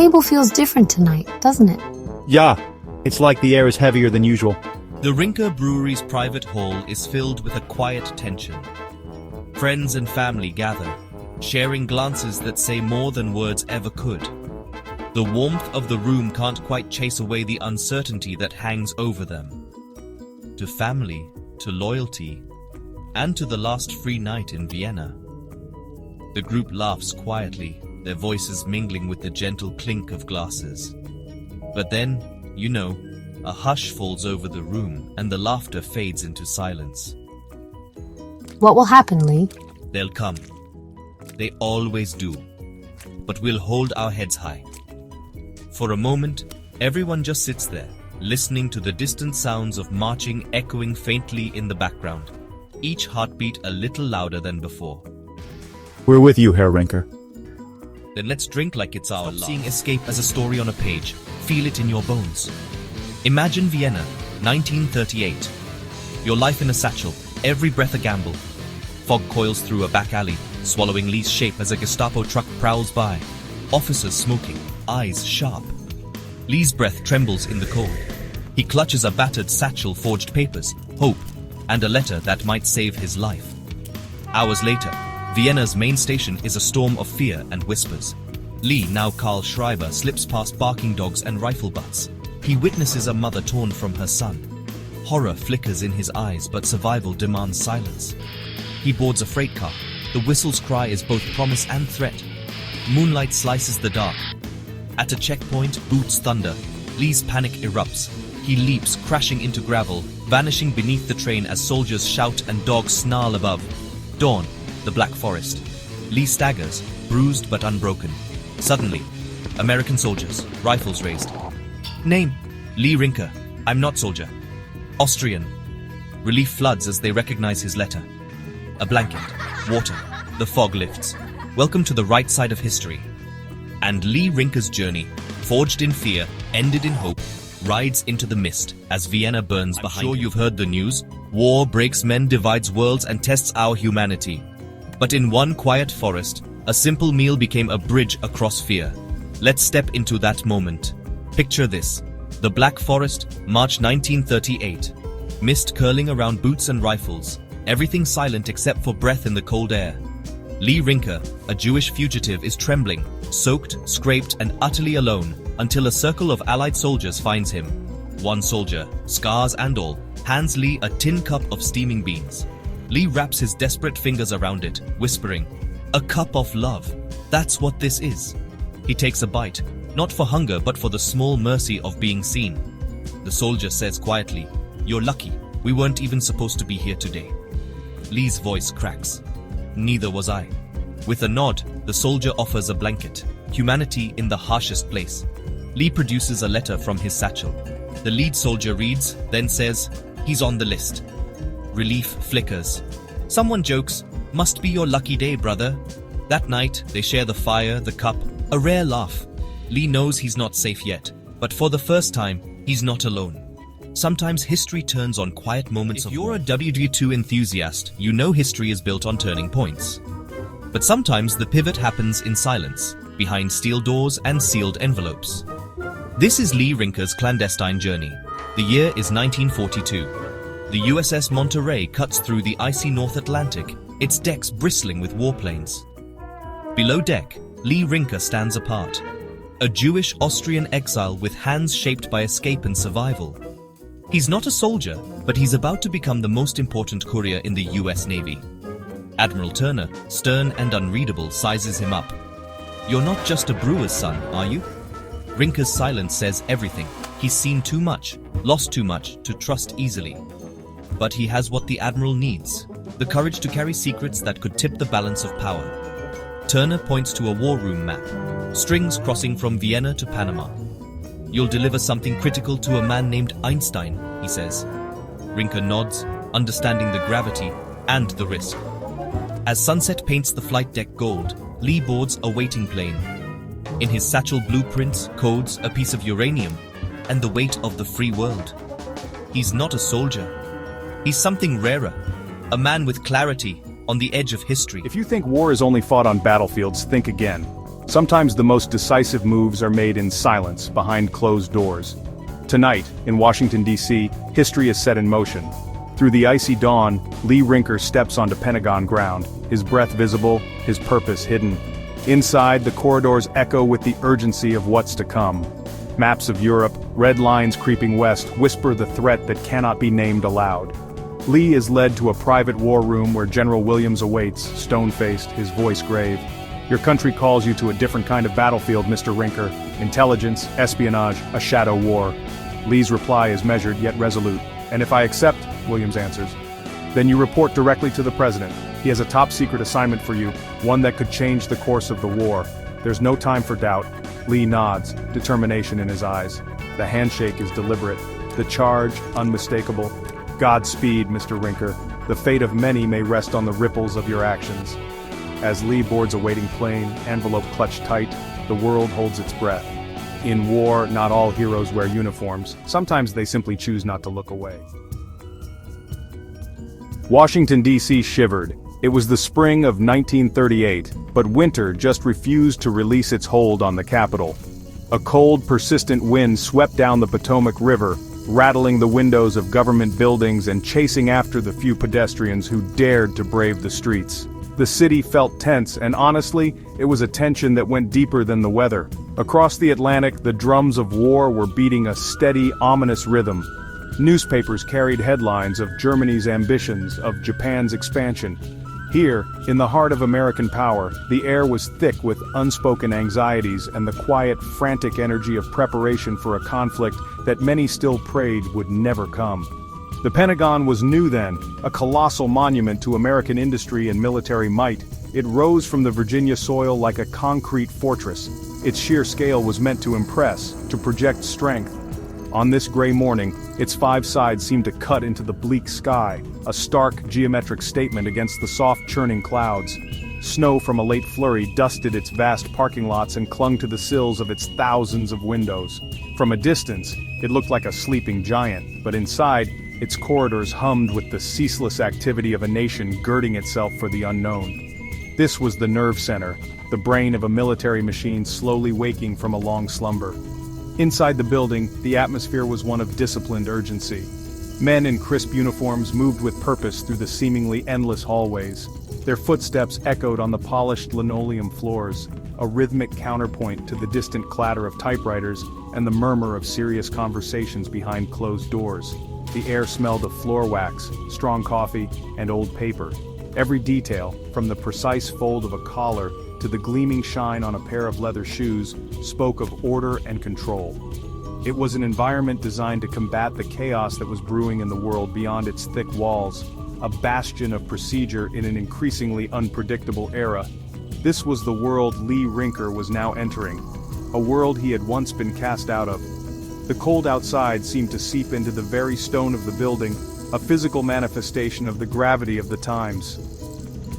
table feels different tonight, doesn't it? Yeah, it's like the air is heavier than usual. The Rinka Brewery's private hall is filled with a quiet tension. Friends and family gather, sharing glances that say more than words ever could. The warmth of the room can't quite chase away the uncertainty that hangs over them. To family, to loyalty, and to the last free night in Vienna. The group laughs quietly, their voices mingling with the gentle clink of glasses. But then, a hush falls over the room and the laughter fades into silence. What will happen, Lee? They'll come. They always do. But we'll hold our heads high. For a moment, everyone just sits there, listening to the distant sounds of marching echoing faintly in the background, each heartbeat a little louder than before. We're with you, Herr Rinker. Then let's drink like it's our last. Seeing escape as a story on a page. Feel it in your bones. Imagine Vienna, 1938. Your life in a satchel, every breath a gamble. Fog coils through a back alley, swallowing Lee's shape as a Gestapo truck prowls by. Officers smoking, eyes sharp. Lee's breath trembles in the cold. He clutches a battered satchel, forged papers, hope, and a letter that might save his life. Hours later, Vienna's main station is a storm of fear and whispers. Lee, now Karl Schreiber, slips past barking dogs and rifle butts. He witnesses a mother torn from her son. Horror flickers in his eyes, but survival demands silence. He boards a freight car. The whistle's cry is both promise and threat. Moonlight slices the dark. At a checkpoint, boots thunder. Lee's panic erupts. He leaps, crashing into gravel, vanishing beneath the train as soldiers shout and dogs snarl above. Dawn, the Black Forest. Lee staggers, bruised but unbroken. Suddenly, American soldiers, rifles raised. Name, Lee Rinker. I'm not soldier. Austrian. Relief floods as they recognize his letter. A blanket, water, the fog lifts. Welcome to the right side of history. And Lee Rinker's journey, forged in fear, ended in hope, rides into the mist as Vienna burns behind him. I'm sure you've heard the news. War breaks men, divides worlds, and tests our humanity. But in one quiet forest, a simple meal became a bridge across fear. Let's step into that moment. Picture this. The Black Forest, March 1938. Mist curling around boots and rifles. Everything silent except for breath in the cold air. Lee Rinker, a Jewish fugitive, is trembling, soaked, scraped, and utterly alone until a circle of Allied soldiers finds him. One soldier, scars and all, hands Lee a tin cup of steaming beans. Lee wraps his desperate fingers around it, whispering, "A cup of love. That's what this is." He takes a bite, not for hunger but for the small mercy of being seen. The soldier says quietly, "You're lucky. We weren't even supposed to be here today." Lee's voice cracks. "Neither was I." With a nod, the soldier offers a blanket. Humanity in the harshest place. Lee produces a letter from his satchel. The lead soldier reads, then says, "He's on the list." Relief flickers. Someone jokes, "Must be your lucky day, brother." That night, they share the fire, the cup, a rare laugh. Lee knows he's not safe yet, but for the first time, he's not alone. Sometimes history turns on quiet moments of... If you're a WW2 enthusiast, you know history is built on turning points. But sometimes the pivot happens in silence, behind steel doors and sealed envelopes. This is Lee Rinker's clandestine journey. The year is 1942. The USS Monterey cuts through the icy North Atlantic, its decks bristling with warplanes. Below deck, Lee Rinker stands apart. A Jewish Austrian exile with hands shaped by escape and survival. He's not a soldier, but he's about to become the most important courier in the US Navy. Admiral Turner, stern and unreadable, sizes him up. "You're not just a brewer's son, are you?" Rinker's silence says everything. He's seen too much, lost too much, to trust easily. But he has what the Admiral needs, the courage to carry secrets that could tip the balance of power. Turner points to a war room map, strings crossing from Vienna to Panama. "You'll deliver something critical to a man named Einstein," he says. Rinker nods, understanding the gravity and the risk. As sunset paints the flight deck gold, Lee boards a waiting plane. In his satchel, blueprints, codes, a piece of uranium, and the weight of the free world. He's not a soldier. He's something rarer, a man with clarity, on the edge of history. If you think war is only fought on battlefields, think again. Sometimes the most decisive moves are made in silence, behind closed doors. Tonight, in Washington, D.C., history is set in motion. Through the icy dawn, Lee Rinker steps onto Pentagon ground, his breath visible, his purpose hidden. Inside, the corridors echo with the urgency of what's to come. Maps of Europe, red lines creeping west, whisper the threat that cannot be named aloud. Lee is led to a private war room where General Williams awaits, stone-faced, his voice grave. Your country calls you to a different kind of battlefield, Mr. Rinker. Intelligence, espionage, a shadow war. Lee's reply is measured yet resolute. And if I accept, Williams answers, then you report directly to the president. He has a top-secret assignment for you, one that could change the course of the war. There's no time for doubt. Lee nods, determination in his eyes. The handshake is deliberate, the charge unmistakable. Godspeed, Mr. Rinker. The fate of many may rest on the ripples of your actions. As Lee boards a waiting plane, envelope clutched tight, the world holds its breath. In war, not all heroes wear uniforms. Sometimes they simply choose not to look away. Washington, D.C. shivered. It was the spring of 1938, but winter just refused to release its hold on the capital. A cold, persistent wind swept down the Potomac River, rattling the windows of government buildings and chasing after the few pedestrians who dared to brave the streets. The city felt tense, and honestly, it was a tension that went deeper than the weather. Across the Atlantic, the drums of war were beating a steady, ominous rhythm. Newspapers carried headlines of Germany's ambitions, of Japan's expansion. Here, in the heart of American power, the air was thick with unspoken anxieties and the quiet, frantic energy of preparation for a conflict that many still prayed would never come. The Pentagon was new then, a colossal monument to American industry and military might. It rose from the Virginia soil like a concrete fortress. Its sheer scale was meant to impress, to project strength. On this gray morning, its five sides seemed to cut into the bleak sky, a stark, geometric statement against the soft, churning clouds. Snow from a late flurry dusted its vast parking lots and clung to the sills of its thousands of windows. From a distance, it looked like a sleeping giant, but inside, its corridors hummed with the ceaseless activity of a nation girding itself for the unknown. This was the nerve center, the brain of a military machine slowly waking from a long slumber. Inside the building, the atmosphere was one of disciplined urgency. Men in crisp uniforms moved with purpose through the seemingly endless hallways. Their footsteps echoed on the polished linoleum floors, a rhythmic counterpoint to the distant clatter of typewriters and the murmur of serious conversations behind closed doors. The air smelled of floor wax, strong coffee, and old paper. Every detail, from the precise fold of a collar to the gleaming shine on a pair of leather shoes, spoke of order and control. It was an environment designed to combat the chaos that was brewing in the world beyond its thick walls, a bastion of procedure in an increasingly unpredictable era. This was the world Lee Rinker was now entering, a world he had once been cast out of. The cold outside seemed to seep into the very stone of the building, a physical manifestation of the gravity of the times.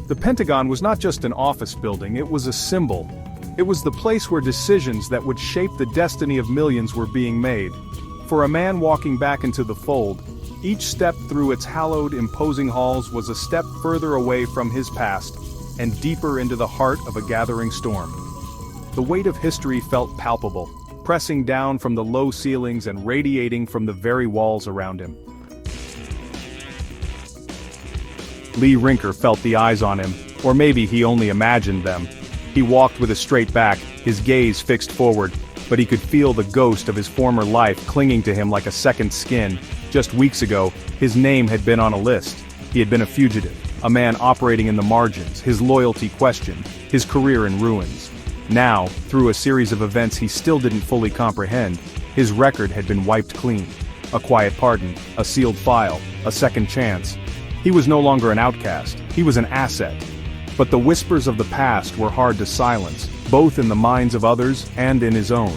The Pentagon was not just an office building, it was a symbol. It was the place where decisions that would shape the destiny of millions were being made. For a man walking back into the fold, each step through its hallowed, imposing halls was a step further away from his past, and deeper into the heart of a gathering storm. The weight of history felt palpable, pressing down from the low ceilings and radiating from the very walls around him. Lee Rinker felt the eyes on him, or maybe he only imagined them. He walked with a straight back, his gaze fixed forward, but he could feel the ghost of his former life clinging to him like a second skin. Just weeks ago, his name had been on a list. He had been a fugitive, a man operating in the margins, his loyalty questioned, his career in ruins. Now, through a series of events he still didn't fully comprehend, his record had been wiped clean. A quiet pardon, a sealed file, a second chance. He was no longer an outcast, he was an asset. But the whispers of the past were hard to silence, both in the minds of others and in his own.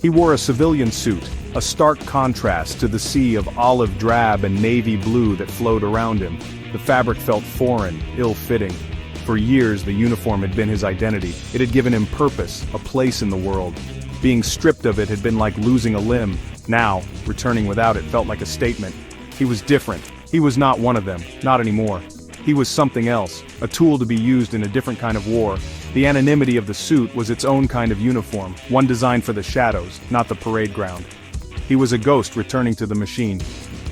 He wore a civilian suit, a stark contrast to the sea of olive drab and navy blue that flowed around him. The fabric felt foreign, ill-fitting. For years the uniform had been his identity. It had given him purpose, a place in the world. Being stripped of it had been like losing a limb. Now, returning without it felt like a statement. He was different. He was not one of them, not anymore. He was something else, a tool to be used in a different kind of war. The anonymity of the suit was its own kind of uniform, one designed for the shadows, not the parade ground. He was a ghost returning to the machine.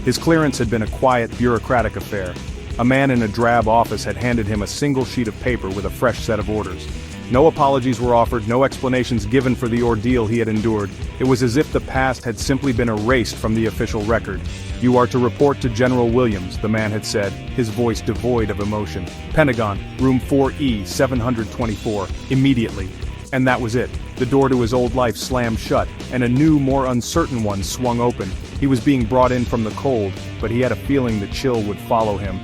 His clearance had been a quiet, bureaucratic affair. A man in a drab office had handed him a single sheet of paper with a fresh set of orders. No apologies were offered, no explanations given for the ordeal he had endured. It was as if the past had simply been erased from the official record. "You are to report to General Williams," the man had said, his voice devoid of emotion. "Pentagon, room 4E, 724, immediately." And that was it. The door to his old life slammed shut, and a new, more uncertain one swung open. He was being brought in from the cold, but he had a feeling the chill would follow him.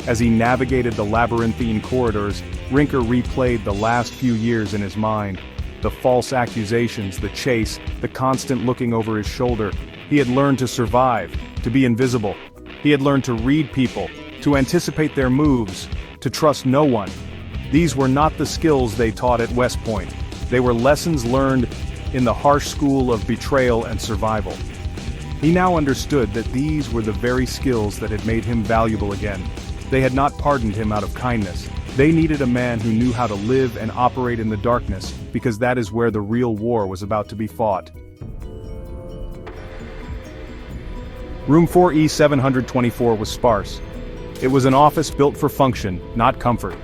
As he navigated the labyrinthine corridors, Rinker replayed the last few years in his mind. The false accusations, the chase, the constant looking over his shoulder. He had learned to survive, to be invisible. He had learned to read people, to anticipate their moves, to trust no one. These were not the skills they taught at West Point. They were lessons learned in the harsh school of betrayal and survival. He now understood that these were the very skills that had made him valuable again. They had not pardoned him out of kindness. They needed a man who knew how to live and operate in the darkness, because that is where the real war was about to be fought. Room 4E 724 was sparse. It was an office built for function, not comfort.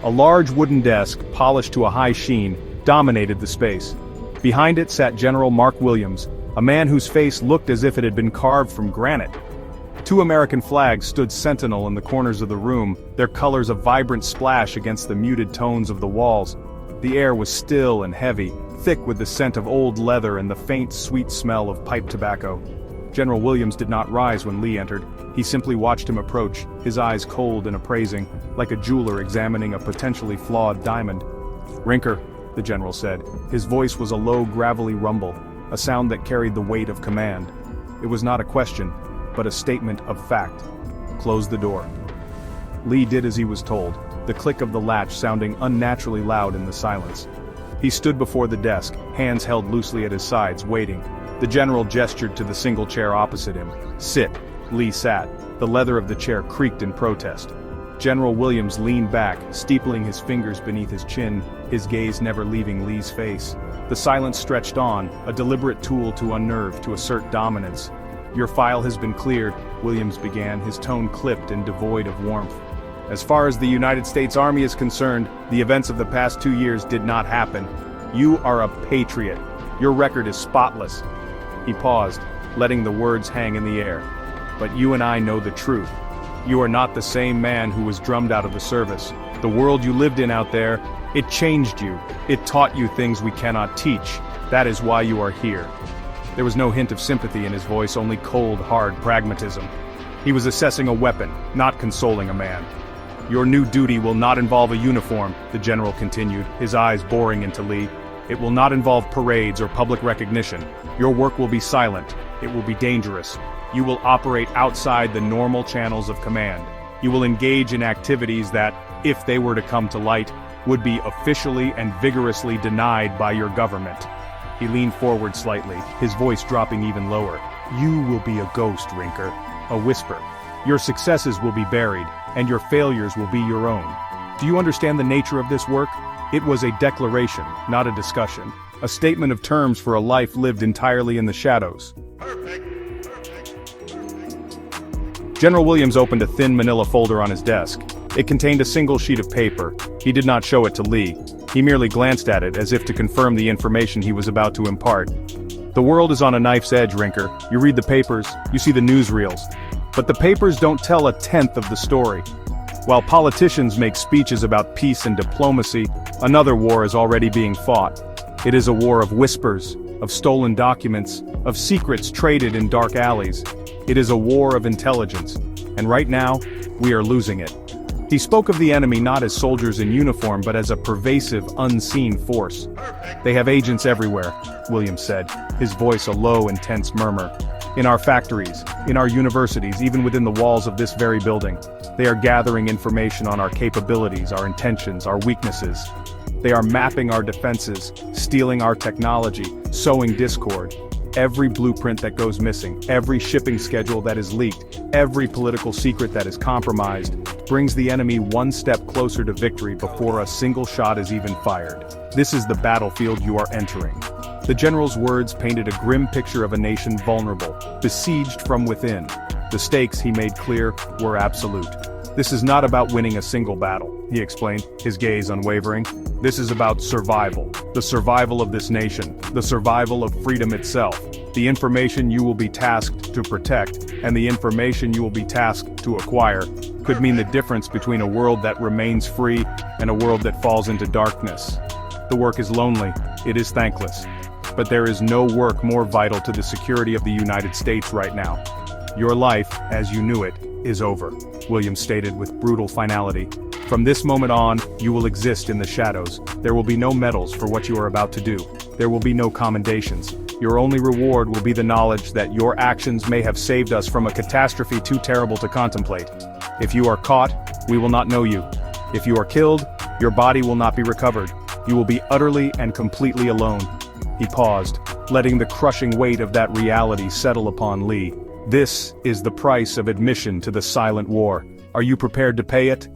A large wooden desk, polished to a high sheen, dominated the space. Behind it sat General Mark Williams, a man whose face looked as if it had been carved from granite. Two American flags stood sentinel in the corners of the room, their colors a vibrant splash against the muted tones of the walls. The air was still and heavy, thick with the scent of old leather and the faint, sweet smell of pipe tobacco. General Williams did not rise when Lee entered. He simply watched him approach, his eyes cold and appraising, like a jeweler examining a potentially flawed diamond. "Rinker," the general said. His voice was a low, gravelly rumble, a sound that carried the weight of command. It was not a question, but a statement of fact. "Close the door." Lee did as he was told, the click of the latch sounding unnaturally loud in the silence. He stood before the desk, hands held loosely at his sides, waiting. The general gestured to the single chair opposite him. "Sit." Lee sat. The leather of the chair creaked in protest. General Williams leaned back, steepling his fingers beneath his chin, his gaze never leaving Lee's face. The silence stretched on, a deliberate tool to unnerve, to assert dominance. "Your file has been cleared," Williams began, his tone clipped and devoid of warmth. "As far as the United States Army is concerned, the events of the past 2 years did not happen. You are a patriot. Your record is spotless." He paused, letting the words hang in the air. "But you and I know the truth. You are not the same man who was drummed out of the service. The world you lived in out there, it changed you. It taught you things we cannot teach. That is why you are here." There was no hint of sympathy in his voice, only cold, hard pragmatism. He was assessing a weapon, not consoling a man. "Your new duty will not involve a uniform," the general continued, his eyes boring into Lee. "It will not involve parades or public recognition. Your work will be silent. It will be dangerous. You will operate outside the normal channels of command. You will engage in activities that, if they were to come to light, would be officially and vigorously denied by your government." He leaned forward slightly, his voice dropping even lower. "You will be a ghost, Rinker. A whisper. Your successes will be buried, and your failures will be your own. Do you understand the nature of this work? It was a declaration, not a discussion. A statement of terms for a life lived entirely in the shadows." General Williams opened a thin manila folder on his desk. It contained a single sheet of paper. He did not show it to Lee. He merely glanced at it as if to confirm the information he was about to impart. "The world is on a knife's edge, Rinker. You read the papers, you see the newsreels. But the papers don't tell a tenth of the story. While politicians make speeches about peace and diplomacy, another war is already being fought. It is a war of whispers, of stolen documents, of secrets traded in dark alleys. It is a war of intelligence, and right now, we are losing it." He spoke of the enemy not as soldiers in uniform but as a pervasive, unseen force. "They have agents everywhere," Williams said, his voice a low, intense murmur. "In our factories, in our universities, even within the walls of this very building. They are gathering information on our capabilities, our intentions, our weaknesses. They are mapping our defenses, stealing our technology, sowing discord. Every blueprint that goes missing, every shipping schedule that is leaked, every political secret that is compromised, brings the enemy one step closer to victory before a single shot is even fired. This is the battlefield you are entering. The general's words painted a grim picture of a nation vulnerable, besieged from within. The stakes, he made clear, were absolute. This is not about winning a single battle, he explained, his gaze unwavering. This is about survival. The survival of this nation. The survival of freedom itself. The information you will be tasked to protect, and the information you will be tasked to acquire, could mean the difference between a world that remains free and a world that falls into darkness. The work is lonely. It is thankless. But there is no work more vital to the security of the United States right now. Your life, as you knew it, is over, Williams stated with brutal finality. From this moment on, you will exist in the shadows. There will be no medals for what you are about to do. There will be no commendations. Your only reward will be the knowledge that your actions may have saved us from a catastrophe too terrible to contemplate. If you are caught, we will not know you. If you are killed, your body will not be recovered. You will be utterly and completely alone. He paused, letting the crushing weight of that reality settle upon Lee. This is the price of admission to the silent war. Are you prepared to pay it?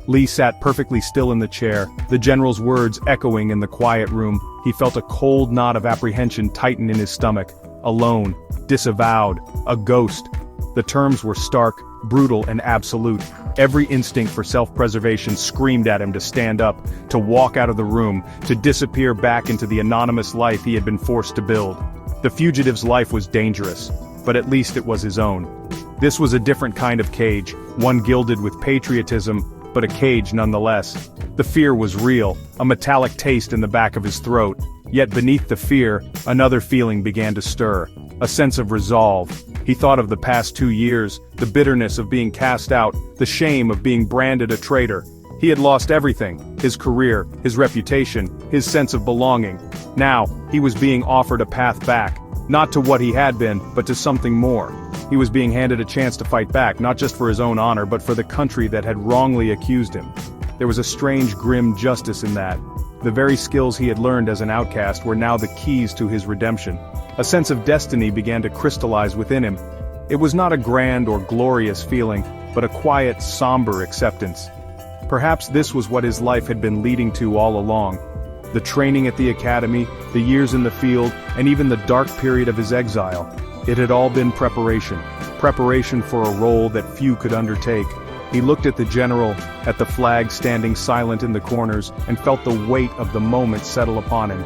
Lee sat perfectly still in the chair, the general's words echoing in the quiet room. He felt a cold knot of apprehension tighten in his stomach. Alone, disavowed, a ghost. The terms were stark, brutal, and absolute. Every instinct for self-preservation screamed at him to stand up, to walk out of the room, to disappear back into the anonymous life he had been forced to build. The fugitive's life was dangerous, but at least it was his own. This was a different kind of cage, one gilded with patriotism, but a cage nonetheless. The fear was real, a metallic taste in the back of his throat. Yet beneath the fear, another feeling began to stir, a sense of resolve. He thought of the past 2 years, the bitterness of being cast out, the shame of being branded a traitor. He had lost everything, his career, his reputation, his sense of belonging. Now, he was being offered a path back, not to what he had been, but to something more. He was being handed a chance to fight back, not just for his own honor, but for the country that had wrongly accused him. There was a strange, grim justice in that. The very skills he had learned as an outcast were now the keys to his redemption. A sense of destiny began to crystallize within him. It was not a grand or glorious feeling, but a quiet, somber acceptance. Perhaps this was what his life had been leading to all along. The training at the academy, the years in the field, and even the dark period of his exile. It had all been preparation. Preparation for a role that few could undertake. He looked at the general, at the flag standing silent in the corners, and felt the weight of the moment settle upon him.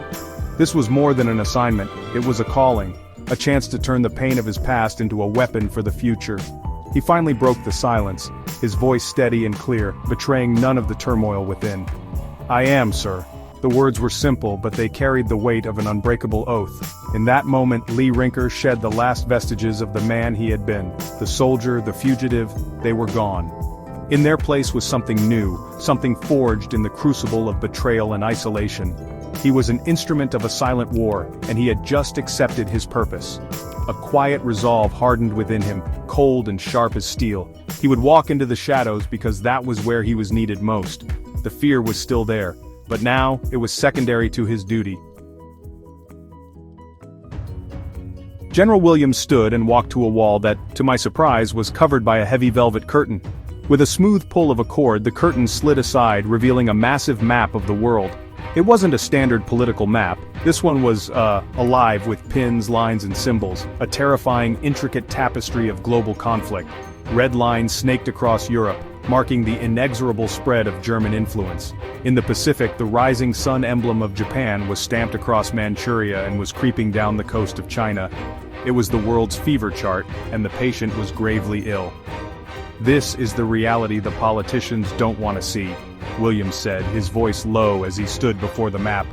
This was more than an assignment, it was a calling, a chance to turn the pain of his past into a weapon for the future. He finally broke the silence, his voice steady and clear, betraying none of the turmoil within. "I am, sir." The words were simple, but they carried the weight of an unbreakable oath. In that moment, Lee Rinker shed the last vestiges of the man he had been. The soldier, the fugitive, they were gone. In their place was something new, something forged in the crucible of betrayal and isolation. He was an instrument of a silent war, and he had just accepted his purpose. A quiet resolve hardened within him, cold and sharp as steel. He would walk into the shadows because that was where he was needed most. The fear was still there, but now it was secondary to his duty. General Williams stood and walked to a wall that, to my surprise, was covered by a heavy velvet curtain. With a smooth pull of a cord, the curtain slid aside, revealing a massive map of the world. It wasn't a standard political map. This one was, alive with pins, lines, and symbols, a terrifying, intricate tapestry of global conflict. Red lines snaked across Europe, marking the inexorable spread of German influence. In the Pacific, the rising sun emblem of Japan was stamped across Manchuria and was creeping down the coast of China. It was the world's fever chart, and the patient was gravely ill. "This is the reality the politicians don't want to see," Williams said, his voice low as he stood before the map.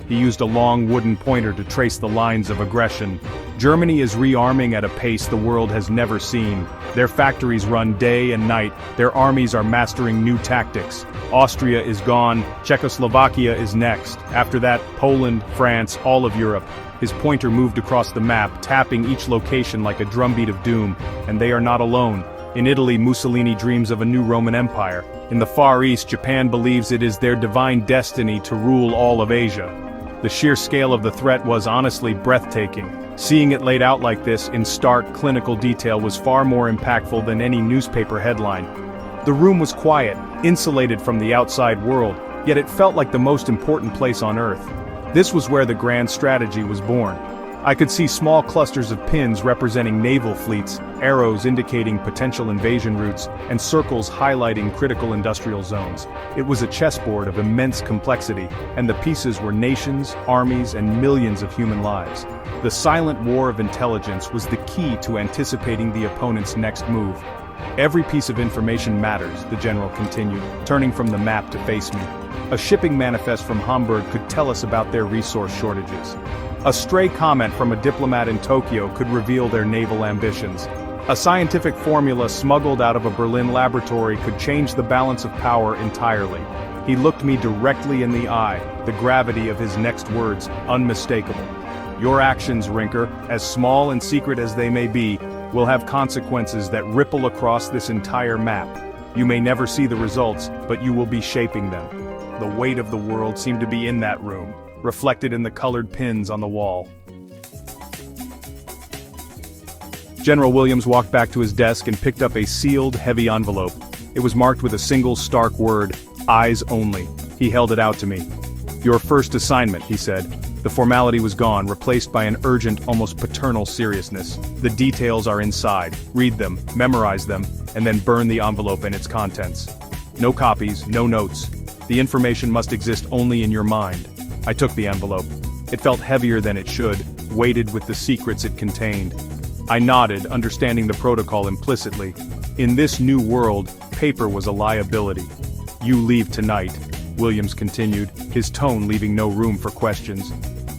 He used a long wooden pointer to trace the lines of aggression. "Germany is rearming at a pace the world has never seen. Their factories run day and night, their armies are mastering new tactics. Austria is gone, Czechoslovakia is next. After that, Poland, France, all of Europe." His pointer moved across the map, tapping each location like a drumbeat of doom. And they are not alone. In Italy, Mussolini dreams of a new Roman Empire. In the Far East, Japan believes it is their divine destiny to rule all of Asia. The sheer scale of the threat was honestly breathtaking. Seeing it laid out like this in stark, clinical detail was far more impactful than any newspaper headline. The room was quiet, insulated from the outside world, yet it felt like the most important place on Earth. This was where the grand strategy was born. I could see small clusters of pins representing naval fleets, arrows indicating potential invasion routes, and circles highlighting critical industrial zones. It was a chessboard of immense complexity, and the pieces were nations, armies, and millions of human lives. The silent war of intelligence was the key to anticipating the opponent's next move. Every piece of information matters, the general continued, turning from the map to face me. A shipping manifest from Hamburg could tell us about their resource shortages. A stray comment from a diplomat in Tokyo could reveal their naval ambitions. A scientific formula smuggled out of a Berlin laboratory could change the balance of power entirely. He looked me directly in the eye, the gravity of his next words unmistakable. Your actions, Rinker, as small and secret as they may be, will have consequences that ripple across this entire map. You may never see the results, but you will be shaping them. The weight of the world seemed to be in that room, reflected in the colored pins on the wall. General Williams walked back to his desk and picked up a sealed, heavy envelope. It was marked with a single stark word, eyes only. He held it out to me. Your first assignment, he said. The formality was gone, replaced by an urgent, almost paternal seriousness. The details are inside. Read them, memorize them, and then burn the envelope and its contents. No copies, no notes. The information must exist only in your mind. I took the envelope. It felt heavier than it should, weighted with the secrets it contained. I nodded, understanding the protocol implicitly. In this new world, paper was a liability. You leave tonight, Williams continued, his tone leaving no room for questions.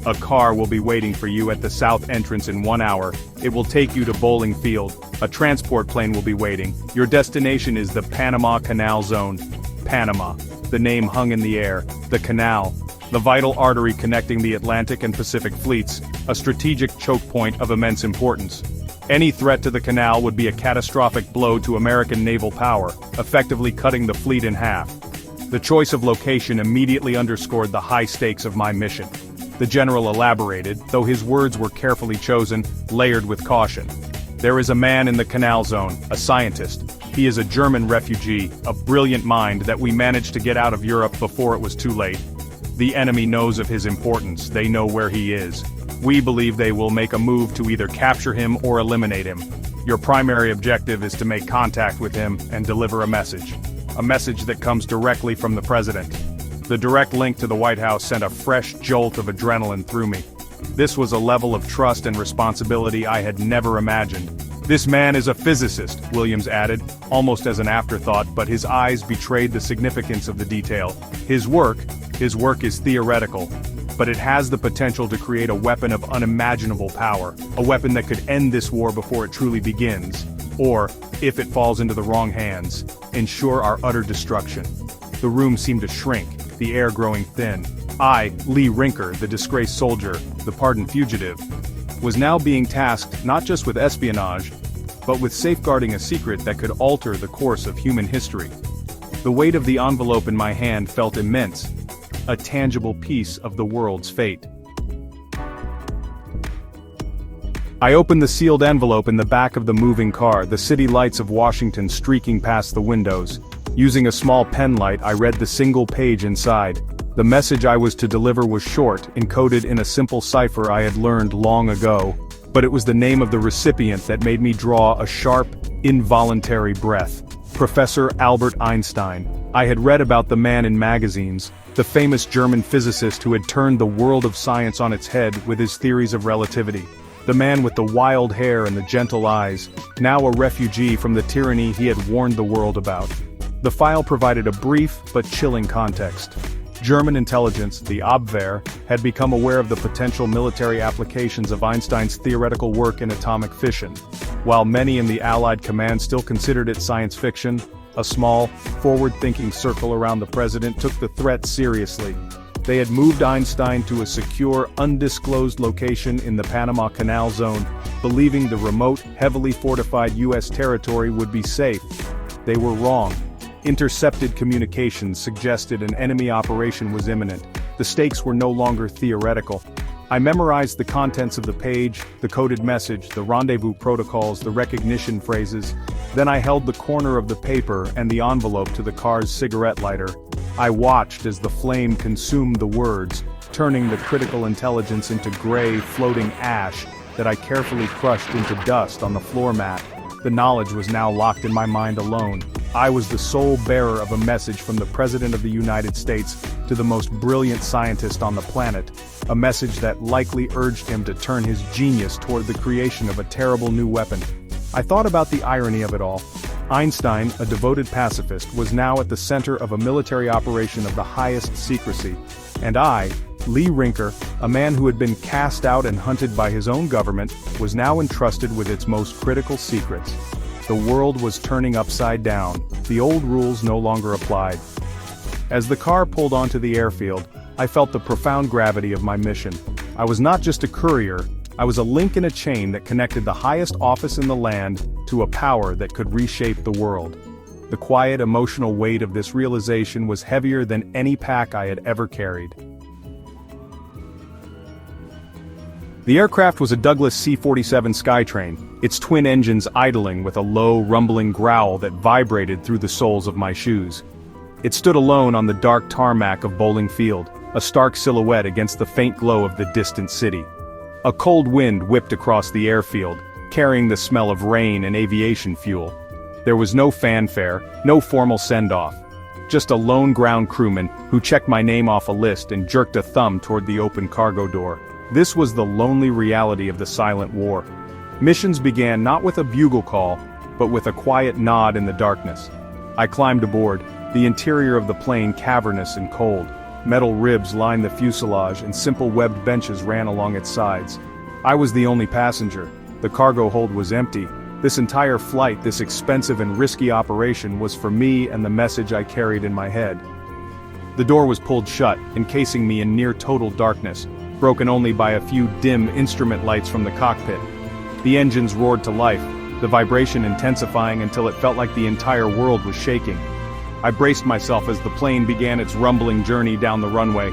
A car will be waiting for you at the south entrance in 1 hour. It will take you to Bowling Field. A transport plane will be waiting. Your destination is the Panama Canal Zone. Panama. The name hung in the air. The canal. The vital artery connecting the Atlantic and Pacific fleets. A strategic choke point of immense importance. Any threat to the canal would be a catastrophic blow to American naval power, effectively cutting the fleet in half. The choice of location immediately underscored the high stakes of my mission. The general elaborated, though his words were carefully chosen, layered with caution. There is a man in the canal zone, a scientist. He is a German refugee, a brilliant mind that we managed to get out of Europe before it was too late. The enemy knows of his importance, they know where he is. We believe they will make a move to either capture him or eliminate him. Your primary objective is to make contact with him and deliver a message. A message that comes directly from the president. The direct link to the White House sent a fresh jolt of adrenaline through me. This was a level of trust and responsibility I had never imagined. This man is a physicist, Williams added, almost as an afterthought, but his eyes betrayed the significance of the detail. His work is theoretical, but it has the potential to create a weapon of unimaginable power, a weapon that could end this war before it truly begins, or, if it falls into the wrong hands, ensure our utter destruction. The room seemed to shrink, the air growing thin. I, Lee Rinker, the disgraced soldier, the pardoned fugitive, was now being tasked not just with espionage, but with safeguarding a secret that could alter the course of human history. The weight of the envelope in my hand felt immense, a tangible piece of the world's fate. I opened the sealed envelope in the back of the moving car, the city lights of Washington streaking past the windows. Using a small pen light, I read the single page inside. The message I was to deliver was short, encoded in a simple cipher I had learned long ago, but it was the name of the recipient that made me draw a sharp, involuntary breath. Professor Albert Einstein. I had read about the man in magazines, the famous German physicist who had turned the world of science on its head with his theories of relativity. The man with the wild hair and the gentle eyes, now a refugee from the tyranny he had warned the world about. The file provided a brief but chilling context. German intelligence, the Abwehr, had become aware of the potential military applications of Einstein's theoretical work in atomic fission. While many in the Allied command still considered it science fiction, a small, forward-thinking circle around the president took the threat seriously. They had moved Einstein to a secure, undisclosed location in the Panama Canal Zone, believing the remote, heavily fortified U.S. territory would be safe. They were wrong. Intercepted communications suggested an enemy operation was imminent. The stakes were no longer theoretical. I memorized the contents of the page, the coded message, the rendezvous protocols, the recognition phrases. Then I held the corner of the paper and the envelope to the car's cigarette lighter. I watched as the flame consumed the words, turning the critical intelligence into gray, floating ash that I carefully crushed into dust on the floor mat. The knowledge was now locked in my mind alone. I was the sole bearer of a message from the President of the United States to the most brilliant scientist on the planet, a message that likely urged him to turn his genius toward the creation of a terrible new weapon. I thought about the irony of it all. Einstein, a devoted pacifist, was now at the center of a military operation of the highest secrecy, and I, Lee Rinker, a man who had been cast out and hunted by his own government, was now entrusted with its most critical secrets. The world was turning upside down. The old rules no longer applied. As the car pulled onto the airfield, I felt the profound gravity of my mission. I was not just a courier, I was a link in a chain that connected the highest office in the land to a power that could reshape the world. The quiet, emotional weight of this realization was heavier than any pack I had ever carried. The aircraft was a Douglas C-47 Skytrain, its twin engines idling with a low, rumbling growl that vibrated through the soles of my shoes. It stood alone on the dark tarmac of Bowling Field, a stark silhouette against the faint glow of the distant city. A cold wind whipped across the airfield, carrying the smell of rain and aviation fuel. There was no fanfare, no formal send-off. Just a lone ground crewman who checked my name off a list and jerked a thumb toward the open cargo door. This was the lonely reality of the silent war. Missions began not with a bugle call, but with a quiet nod in the darkness. I climbed aboard, the interior of the plane cavernous and cold. Metal ribs lined the fuselage and simple webbed benches ran along its sides. I was the only passenger. The cargo hold was empty. This entire flight, this expensive and risky operation, was for me and the message I carried in my head. The door was pulled shut, encasing me in near total darkness, broken only by a few dim instrument lights from the cockpit. The engines roared to life, the vibration intensifying until it felt like the entire world was shaking. I braced myself as the plane began its rumbling journey down the runway.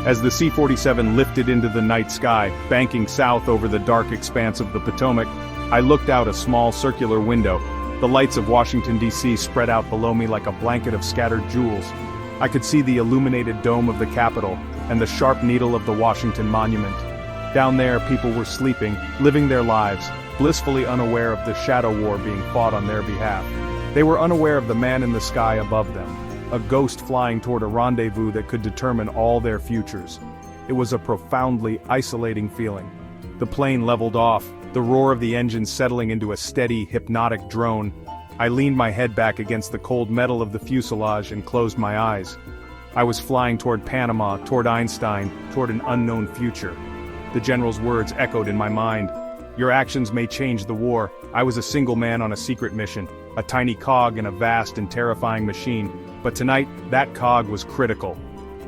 As the C-47 lifted into the night sky, banking south over the dark expanse of the Potomac, I looked out a small circular window. The lights of Washington, D.C. spread out below me like a blanket of scattered jewels. I could see the illuminated dome of the Capitol and the sharp needle of the Washington Monument. Down there, people were sleeping, living their lives, blissfully unaware of the shadow war being fought on their behalf. They were unaware of the man in the sky above them, a ghost flying toward a rendezvous that could determine all their futures. It was a profoundly isolating feeling. The plane leveled off, the roar of the engine settling into a steady, hypnotic drone. I leaned my head back against the cold metal of the fuselage and closed my eyes. I was flying toward Panama, toward Einstein, toward an unknown future. The general's words echoed in my mind. Your actions may change the war. I was a single man on a secret mission, a tiny cog in a vast and terrifying machine. But tonight, that cog was critical.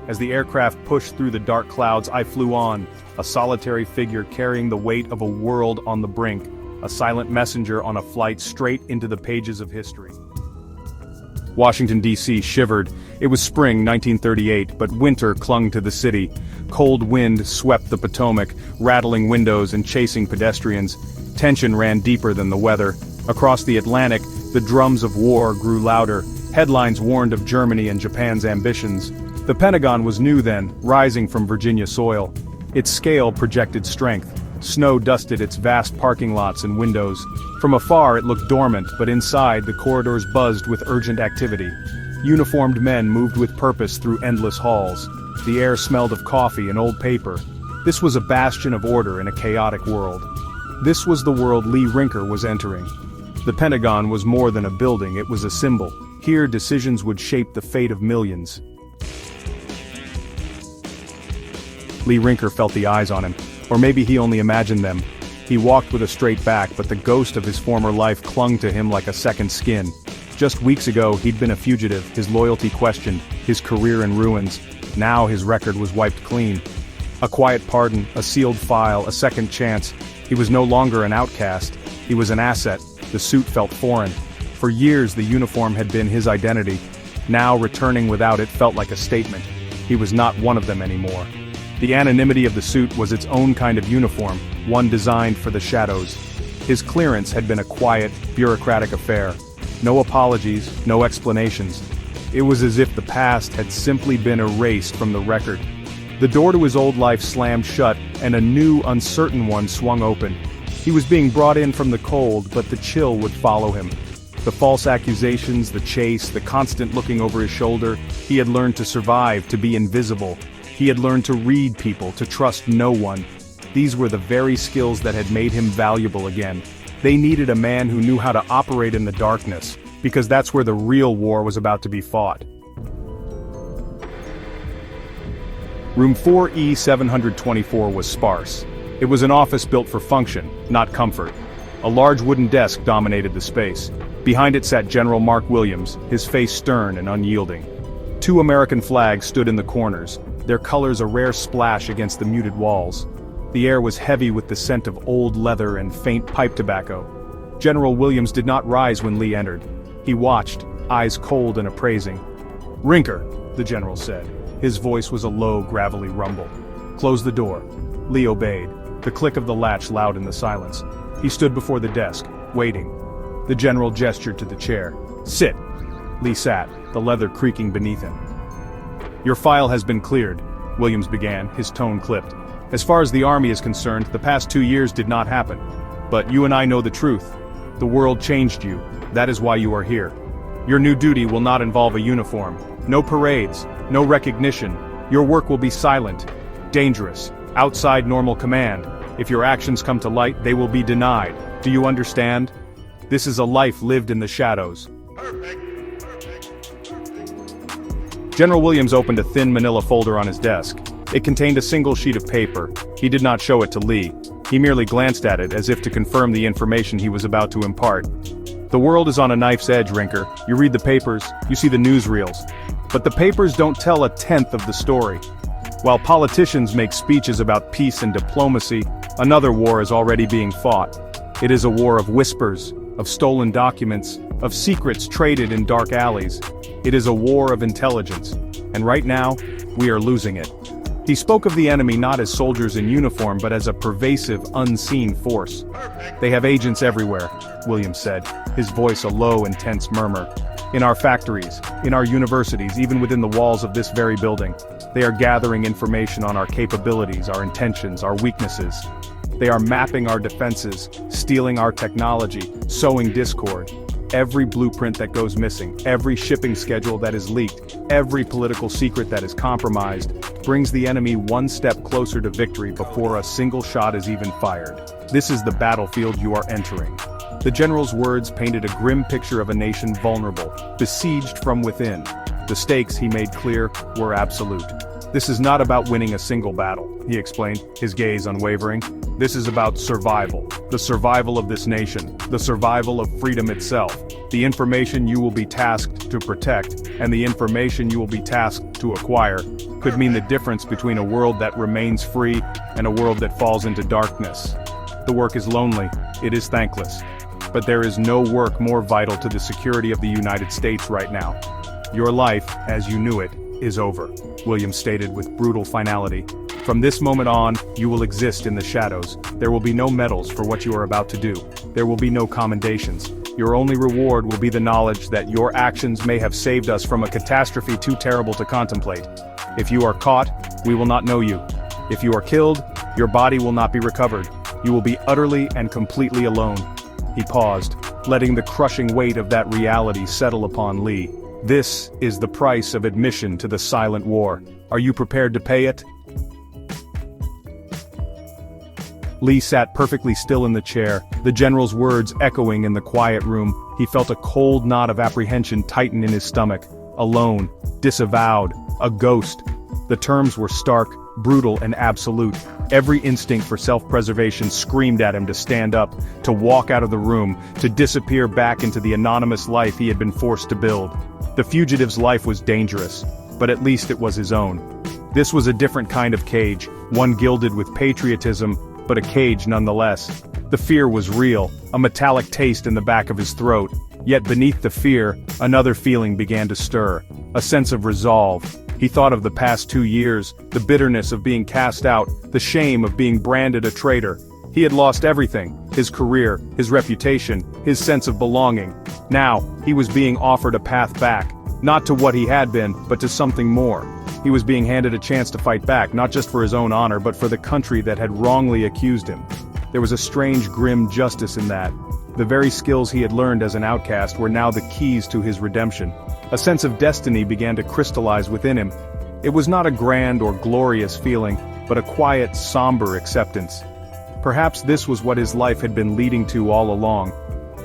As the aircraft pushed through the dark clouds, I flew on, a solitary figure carrying the weight of a world on the brink, a silent messenger on a flight straight into the pages of history. Washington, D.C. shivered. It was spring 1938, but winter clung to the city. Cold wind swept the Potomac, rattling windows and chasing pedestrians. Tension ran deeper than the weather. Across the Atlantic, the drums of war grew louder. Headlines warned of Germany and Japan's ambitions. The Pentagon was new then, rising from Virginia soil. Its scale projected strength. Snow dusted its vast parking lots and windows. From afar it looked dormant, but inside the corridors buzzed with urgent activity. Uniformed men moved with purpose through endless halls. The air smelled of coffee and old paper. This was a bastion of order in a chaotic world. This was the world Lee Rinker was entering. The Pentagon was more than a building, it was a symbol. Here decisions would shape the fate of millions. Lee Rinker felt the eyes on him. Or maybe he only imagined them. He walked with a straight back, but the ghost of his former life clung to him like a second skin. Just weeks ago, he'd been a fugitive, his loyalty questioned, his career in ruins. Now his record was wiped clean. A quiet pardon, a sealed file, a second chance. He was no longer an outcast. He was an asset. The suit felt foreign. For years, the uniform had been his identity. Now, returning without it felt like a statement. He was not one of them anymore. The anonymity of the suit was its own kind of uniform, one designed for the shadows. His clearance had been a quiet, bureaucratic affair. No apologies, no explanations. It was as if the past had simply been erased from the record. The door to his old life slammed shut, and a new, uncertain one swung open. He was being brought in from the cold, but the chill would follow him. The false accusations, the chase, the constant looking over his shoulder. He had learned to survive, to be invisible. He had learned to read people, to trust no one. These were the very skills that had made him valuable again. They needed a man who knew how to operate in the darkness, because that's where the real war was about to be fought. Room 4E724 was sparse. It was an office built for function, not comfort. A large wooden desk dominated the space. Behind it sat General Mark Williams, his face stern and unyielding. 2 American flags stood in the corners, their colors a rare splash against the muted walls. The air was heavy with the scent of old leather and faint pipe tobacco. General Williams did not rise when Lee entered. He watched, eyes cold and appraising. "Rinker," the general said. His voice was a low, gravelly rumble. "Close the door." Lee obeyed, the click of the latch loud in the silence. He stood before the desk, waiting. The general gestured to the chair. "Sit." Lee sat, the leather creaking beneath him. "Your file has been cleared," Williams began, his tone clipped. "As far as the army is concerned, the past 2 years did not happen. But you and I know the truth. The world changed you. That is why you are here. Your new duty will not involve a uniform. No parades, no recognition. Your work will be silent, dangerous, outside normal command. If your actions come to light, they will be denied. Do you understand? This is a life lived in the shadows." General Williams opened a thin manila folder on his desk. It contained a single sheet of paper. He did not show it to Lee. He merely glanced at it as if to confirm the information he was about to impart. "The world is on a knife's edge, Rinker. You read the papers, you see the newsreels. But the papers don't tell a tenth of the story. While politicians make speeches about peace and diplomacy, another war is already being fought. It is a war of whispers, of stolen documents, of secrets traded in dark alleys. It is a war of intelligence. And right now, we are losing it." He spoke of the enemy not as soldiers in uniform but as a pervasive, unseen force. "They have agents everywhere," Williams said, his voice a low, intense murmur. "In our factories, in our universities, even within the walls of this very building. They are gathering information on our capabilities, our intentions, our weaknesses. They are mapping our defenses, stealing our technology, sowing discord. Every blueprint that goes missing, every shipping schedule that is leaked, every political secret that is compromised, brings the enemy one step closer to victory before a single shot is even fired. This is the battlefield you are entering." The general's words painted a grim picture of a nation vulnerable, besieged from within. The stakes, he made clear, were absolute. "This is not about winning a single battle," he explained, his gaze unwavering. "This is about survival. The survival of this nation. The survival of freedom itself. The information you will be tasked to protect, and the information you will be tasked to acquire, could mean the difference between a world that remains free and a world that falls into darkness. The work is lonely. It is thankless. But there is no work more vital to the security of the United States right now. Your life, as you knew it, is over," Williams stated with brutal finality. "From this moment on, you will exist in the shadows. There will be no medals for what you are about to do. There will be no commendations. Your only reward will be the knowledge that your actions may have saved us from a catastrophe too terrible to contemplate. If you are caught, we will not know you. If you are killed, your body will not be recovered. You will be utterly and completely alone." He paused, letting the crushing weight of that reality settle upon Lee. "This is the price of admission to the silent war. Are you prepared to pay it?" Lee sat perfectly still in the chair, the general's words echoing in the quiet room. He felt a cold knot of apprehension tighten in his stomach. Alone, disavowed, a ghost. The terms were stark, brutal, and absolute. Every instinct for self-preservation screamed at him to stand up, to walk out of the room, to disappear back into the anonymous life he had been forced to build. The fugitive's life was dangerous, but at least it was his own. This was a different kind of cage, one gilded with patriotism, but a cage nonetheless. The fear was real, a metallic taste in the back of his throat. Yet beneath the fear, another feeling began to stir. A sense of resolve. He thought of the past 2 years, the bitterness of being cast out, the shame of being branded a traitor. He had lost everything, his career, his reputation, his sense of belonging. Now, he was being offered a path back, not to what he had been, but to something more. He was being handed a chance to fight back, not just for his own honor, but for the country that had wrongly accused him. There was a strange, grim justice in that. The very skills he had learned as an outcast were now the keys to his redemption. A sense of destiny began to crystallize within him. It was not a grand or glorious feeling, but a quiet, somber acceptance. Perhaps this was what his life had been leading to all along.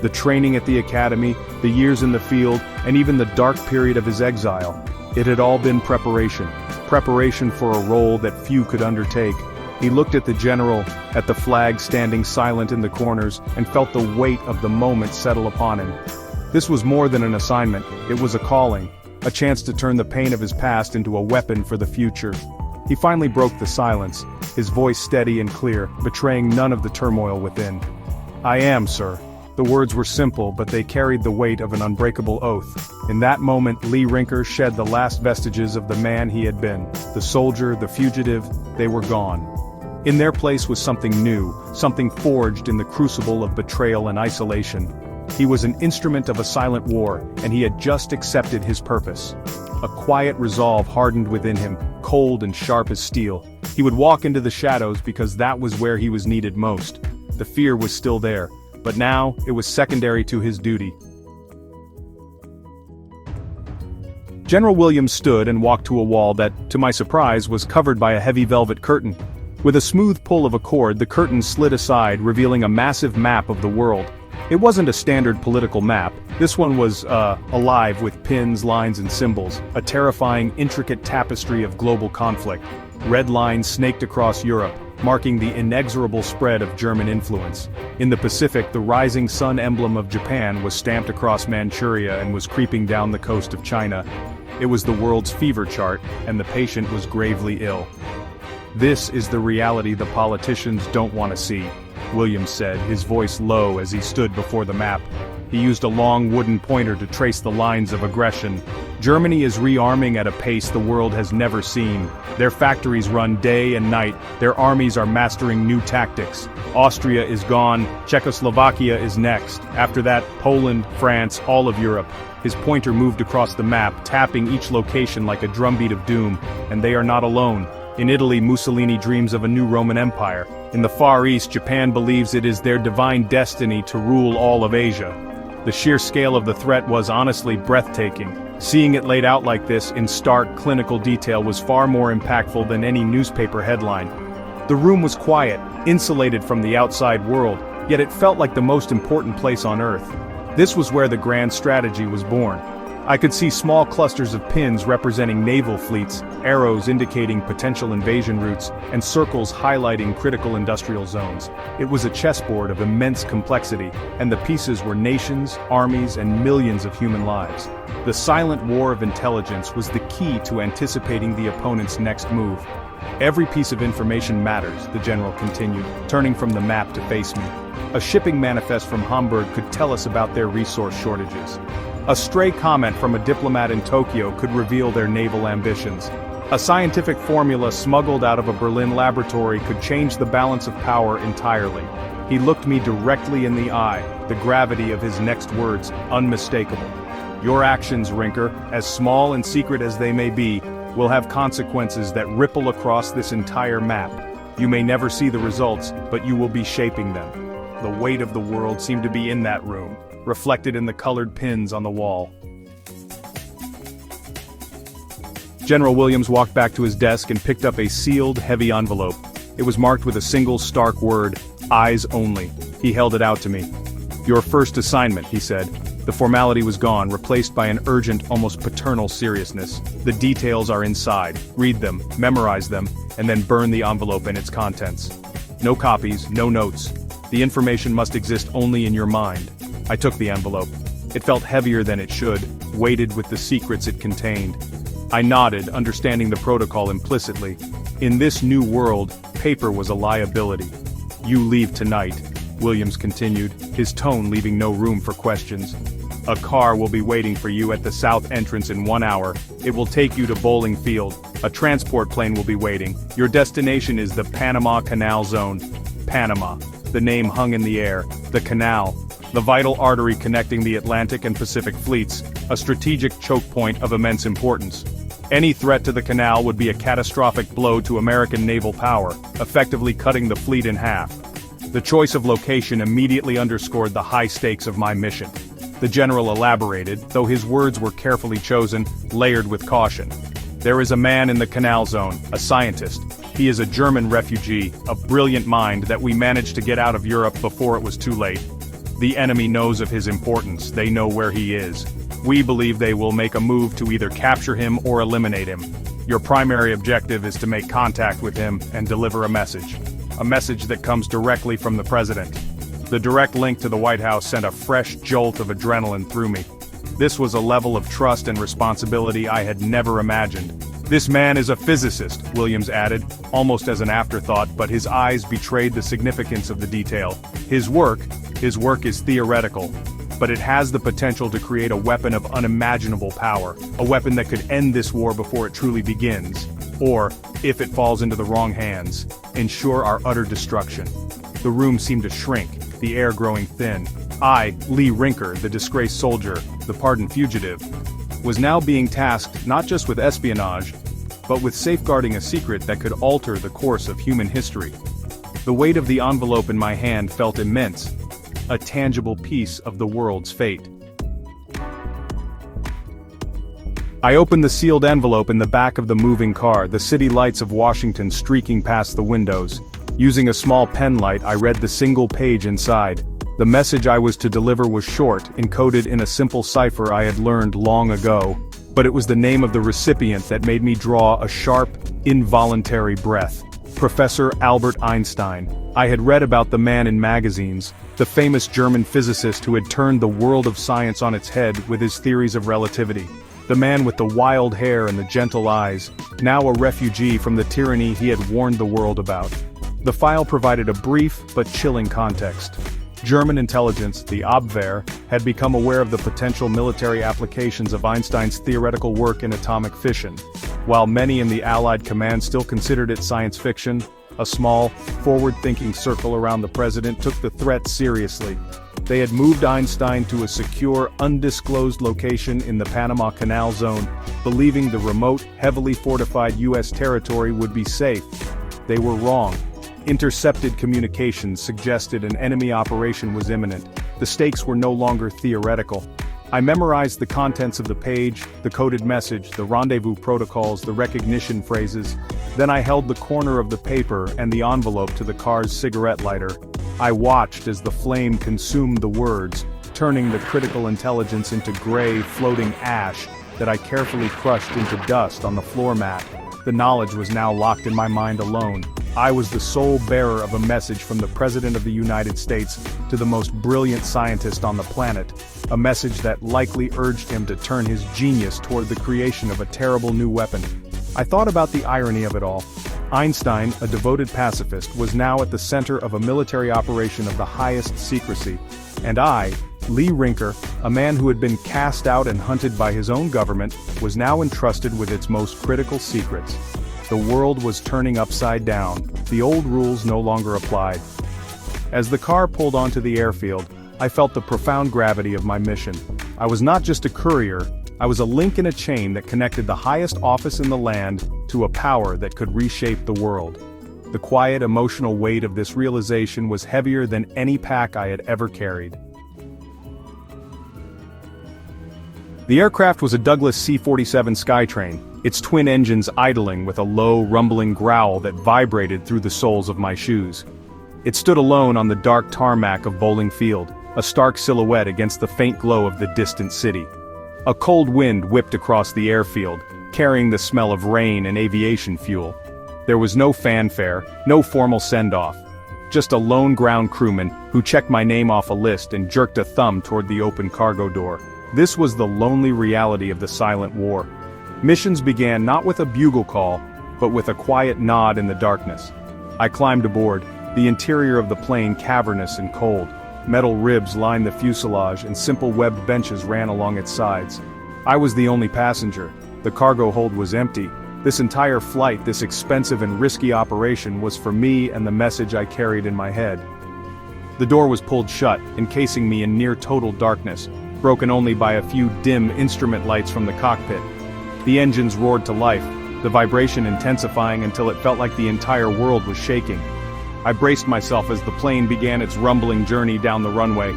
The training at the academy, the years in the field, and even the dark period of his exile. It had all been preparation. Preparation for a role that few could undertake. He looked at the general, at the flag standing silent in the corners, and felt the weight of the moment settle upon him. This was more than an assignment, it was a calling, a chance to turn the pain of his past into a weapon for the future. He finally broke the silence, his voice steady and clear, betraying none of the turmoil within. "I am, sir." The words were simple, but they carried the weight of an unbreakable oath. In that moment, Lee Rinker shed the last vestiges of the man he had been. The soldier, the fugitive, they were gone. In their place was something new, something forged in the crucible of betrayal and isolation. He was an instrument of a silent war, and he had just accepted his purpose. A quiet resolve hardened within him, cold and sharp as steel. He would walk into the shadows because that was where he was needed most. The fear was still there, but now it was secondary to his duty. General Williams stood and walked to a wall that, to my surprise, was covered by a heavy velvet curtain. With a smooth pull of a cord, the curtain slid aside, revealing a massive map of the world. It wasn't a standard political map. This one was, alive with pins, lines, and symbols, a terrifying, intricate tapestry of global conflict. Red lines snaked across Europe, marking the inexorable spread of German influence. In the Pacific, the rising sun emblem of Japan was stamped across Manchuria and was creeping down the coast of China. It was the world's fever chart, and the patient was gravely ill. "This is the reality the politicians don't want to see," Williams said, his voice low as he stood before the map. He used a long wooden pointer to trace the lines of aggression. "Germany is rearming at a pace the world has never seen. Their factories run day and night, their armies are mastering new tactics. Austria is gone, Czechoslovakia is next. After that, Poland, France, all of Europe." His pointer moved across the map, tapping each location like a drumbeat of doom, and they are not alone. In Italy, Mussolini dreams of a new Roman Empire. In the Far East, Japan believes it is their divine destiny to rule all of Asia. The sheer scale of the threat was honestly breathtaking. Seeing it laid out like this in stark, clinical detail was far more impactful than any newspaper headline. The room was quiet, insulated from the outside world, yet it felt like the most important place on Earth. This was where the grand strategy was born. I could see small clusters of pins representing naval fleets, arrows indicating potential invasion routes, and circles highlighting critical industrial zones. It was a chessboard of immense complexity, and the pieces were nations, armies, and millions of human lives. The silent war of intelligence was the key to anticipating the opponent's next move. "Every piece of information matters," the general continued, turning from the map to face me. "A shipping manifest from Hamburg could tell us about their resource shortages. A stray comment from a diplomat in Tokyo could reveal their naval ambitions. A scientific formula smuggled out of a Berlin laboratory could change the balance of power entirely." He looked me directly in the eye, the gravity of his next words unmistakable. "Your actions, Rinker, as small and secret as they may be, will have consequences that ripple across this entire map. You may never see the results, but you will be shaping them." The weight of the world seemed to be in that room, reflected in the colored pins on the wall. General Williams walked back to his desk and picked up a sealed, heavy envelope. It was marked with a single stark word, "Eyes only." He held it out to me. "Your first assignment," he said. The formality was gone, replaced by an urgent, almost paternal seriousness. "The details are inside. Read them, memorize them, and then burn the envelope and its contents. No copies, no notes. The information must exist only in your mind." I took the envelope. It felt heavier than it should, weighted with the secrets it contained. I nodded, understanding the protocol implicitly. In this new world, paper was a liability. "You leave tonight," Williams continued, his tone leaving no room for questions. A car will be waiting for you at the south entrance in 1 hour. It will take you to Bowling Field. A transport plane will be waiting. Your destination is the Panama Canal Zone. Panama. The name hung in the air. The canal. The vital artery connecting the Atlantic and Pacific fleets. A strategic choke point of immense importance. Any threat to the canal would be a catastrophic blow to American naval power, effectively cutting the fleet in half. The choice of location immediately underscored the high stakes of my mission. The general elaborated, though his words were carefully chosen, layered with caution. There is a man in the canal zone, a scientist. He is a German refugee, a brilliant mind that we managed to get out of Europe before it was too late. The enemy knows of his importance, they know where he is. We believe they will make a move to either capture him or eliminate him. Your primary objective is to make contact with him and deliver a message. A message that comes directly from the president. The direct link to the White House sent a fresh jolt of adrenaline through me. This was a level of trust and responsibility I had never imagined. This man is a physicist, Williams added, almost as an afterthought, but his eyes betrayed the significance of the detail. His work is theoretical, but it has the potential to create a weapon of unimaginable power, a weapon that could end this war before it truly begins, or, if it falls into the wrong hands, ensure our utter destruction. The room seemed to shrink, the air growing thin. I, Lee Rinker, the disgraced soldier, the pardoned fugitive, was now being tasked not just with espionage, but with safeguarding a secret that could alter the course of human history. The weight of the envelope in my hand felt immense, a tangible piece of the world's fate. I opened the sealed envelope in the back of the moving car, the city lights of Washington streaking past the windows. Using a small pen light, I read the single page inside. The message I was to deliver was short, encoded in a simple cipher I had learned long ago, but it was the name of the recipient that made me draw a sharp, involuntary breath. Professor Albert Einstein. I had read about the man in magazines, the famous German physicist who had turned the world of science on its head with his theories of relativity. The man with the wild hair and the gentle eyes, now a refugee from the tyranny he had warned the world about. The file provided a brief but chilling context. German intelligence, the Abwehr, had become aware of the potential military applications of Einstein's theoretical work in atomic fission. While many in the Allied command still considered it science fiction, a small, forward-thinking circle around the president took the threat seriously. They had moved Einstein to a secure, undisclosed location in the Panama Canal Zone, believing the remote, heavily fortified U.S. territory would be safe. They were wrong. Intercepted communications suggested an enemy operation was imminent. The stakes were no longer theoretical. I memorized the contents of the page, the coded message, the rendezvous protocols, the recognition phrases. Then I held the corner of the paper and the envelope to the car's cigarette lighter. I watched as the flame consumed the words, turning the critical intelligence into gray, floating ash that I carefully crushed into dust on the floor mat. The knowledge was now locked in my mind alone. I was the sole bearer of a message from the President of the United States to the most brilliant scientist on the planet, a message that likely urged him to turn his genius toward the creation of a terrible new weapon. I thought about the irony of it all. Einstein, a devoted pacifist, was now at the center of a military operation of the highest secrecy, and I, Lee Rinker, a man who had been cast out and hunted by his own government, was now entrusted with its most critical secrets. The world was turning upside down. The old rules no longer applied. As the car pulled onto the airfield, I felt the profound gravity of my mission. I was not just a courier, I was a link in a chain that connected the highest office in the land to a power that could reshape the world. The quiet, emotional weight of this realization was heavier than any pack I had ever carried. The aircraft was a Douglas C-47 Skytrain, its twin engines idling with a low, rumbling growl that vibrated through the soles of my shoes. It stood alone on the dark tarmac of Bowling Field, a stark silhouette against the faint glow of the distant city. A cold wind whipped across the airfield, carrying the smell of rain and aviation fuel. There was no fanfare, no formal send-off. Just a lone ground crewman who checked my name off a list and jerked a thumb toward the open cargo door. This was the lonely reality of the silent war. Missions began not with a bugle call, but with a quiet nod in the darkness. I climbed aboard, the interior of the plane cavernous and cold. Metal ribs lined the fuselage and simple webbed benches ran along its sides. I was the only passenger. The cargo hold was empty. This entire flight, this expensive and risky operation, was for me and the message I carried in my head. The door was pulled shut, encasing me in near total darkness, broken only by a few dim instrument lights from the cockpit. The engines roared to life, the vibration intensifying until it felt like the entire world was shaking. I braced myself as the plane began its rumbling journey down the runway.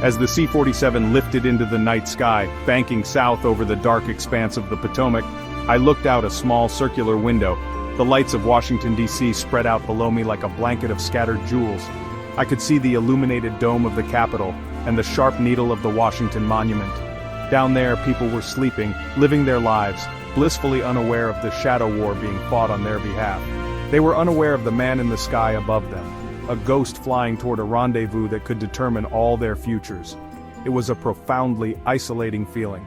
As the C-47 lifted into the night sky, banking south over the dark expanse of the Potomac, I looked out a small circular window. The lights of Washington, D.C. spread out below me like a blanket of scattered jewels. I could see the illuminated dome of the Capitol and the sharp needle of the Washington Monument. Down there, people were sleeping, living their lives, blissfully unaware of the shadow war being fought on their behalf. They were unaware of the man in the sky above them, a ghost flying toward a rendezvous that could determine all their futures. It was a profoundly isolating feeling.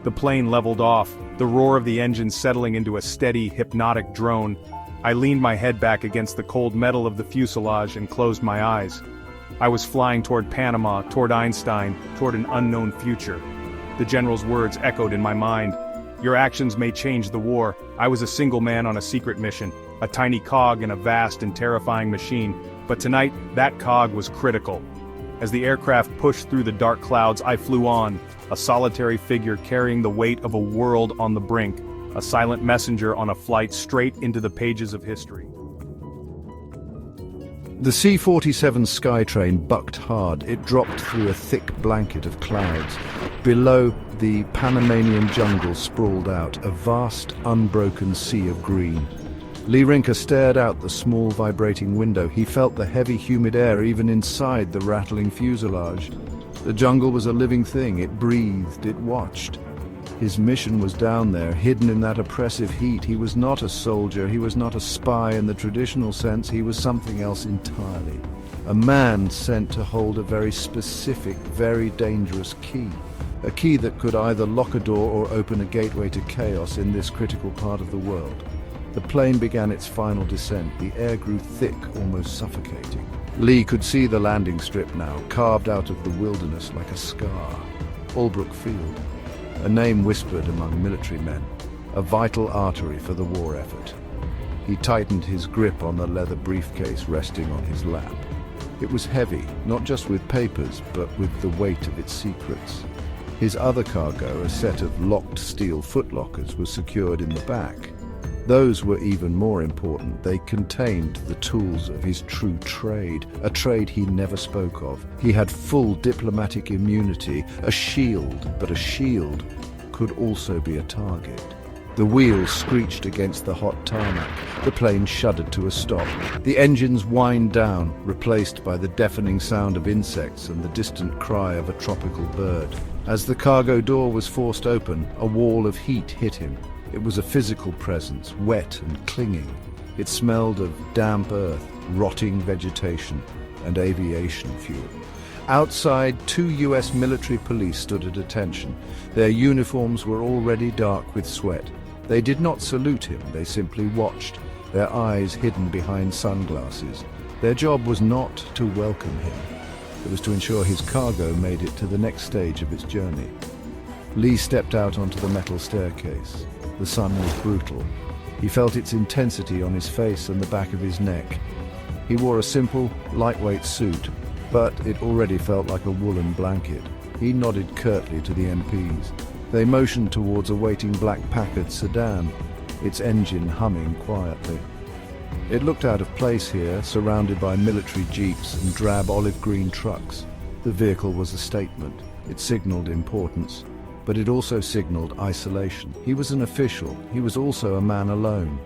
The plane leveled off, the roar of the engine settling into a steady, hypnotic drone. I leaned my head back against the cold metal of the fuselage and closed my eyes. I was flying toward Panama, toward Einstein, toward an unknown future. The general's words echoed in my mind. Your actions may change the war. I was a single man on a secret mission, a tiny cog in a vast and terrifying machine, but tonight, that cog was critical. As the aircraft pushed through the dark clouds, I flew on, a solitary figure carrying the weight of a world on the brink, a silent messenger on a flight straight into the pages of history. The C-47 Skytrain bucked hard. It dropped through a thick blanket of clouds. Below, the Panamanian jungle sprawled out, a vast, unbroken sea of green. Lee Rinker stared out the small, vibrating window. He felt the heavy, humid air even inside the rattling fuselage. The jungle was a living thing. It breathed, it watched. His mission was down there, hidden in that oppressive heat. He was not a soldier, he was not a spy in the traditional sense, he was something else entirely. A man sent to hold a very specific, very dangerous key. A key that could either lock a door or open a gateway to chaos in this critical part of the world. The plane began its final descent. The air grew thick, almost suffocating. Lee could see the landing strip now, carved out of the wilderness like a scar. Albrook Field. A name whispered among military men, a vital artery for the war effort. He tightened his grip on the leather briefcase resting on his lap. It was heavy, not just with papers, but with the weight of its secrets. His other cargo, a set of locked steel footlockers, was secured in the back. Those were even more important. They contained the tools of his true trade, a trade he never spoke of. He had full diplomatic immunity, a shield, but a shield could also be a target. The wheels screeched against the hot tarmac. The plane shuddered to a stop. The engines whined down, replaced by the deafening sound of insects and the distant cry of a tropical bird. As the cargo door was forced open, a wall of heat hit him. It was a physical presence, wet and clinging. It smelled of damp earth, rotting vegetation, and aviation fuel. Outside, 2 U.S. military police stood at attention. Their uniforms were already dark with sweat. They did not salute him, they simply watched, their eyes hidden behind sunglasses. Their job was not to welcome him. It was to ensure his cargo made it to the next stage of its journey. Lee stepped out onto the metal staircase. The sun was brutal. He felt its intensity on his face and the back of his neck. He wore a simple, lightweight suit, but it already felt like a woolen blanket. He nodded curtly to the MPs. They motioned towards a waiting black Packard sedan, its engine humming quietly. It looked out of place here, surrounded by military jeeps and drab olive-green trucks. The vehicle was a statement. It signaled importance. But it also signaled isolation. He was an official. He was also a man alone.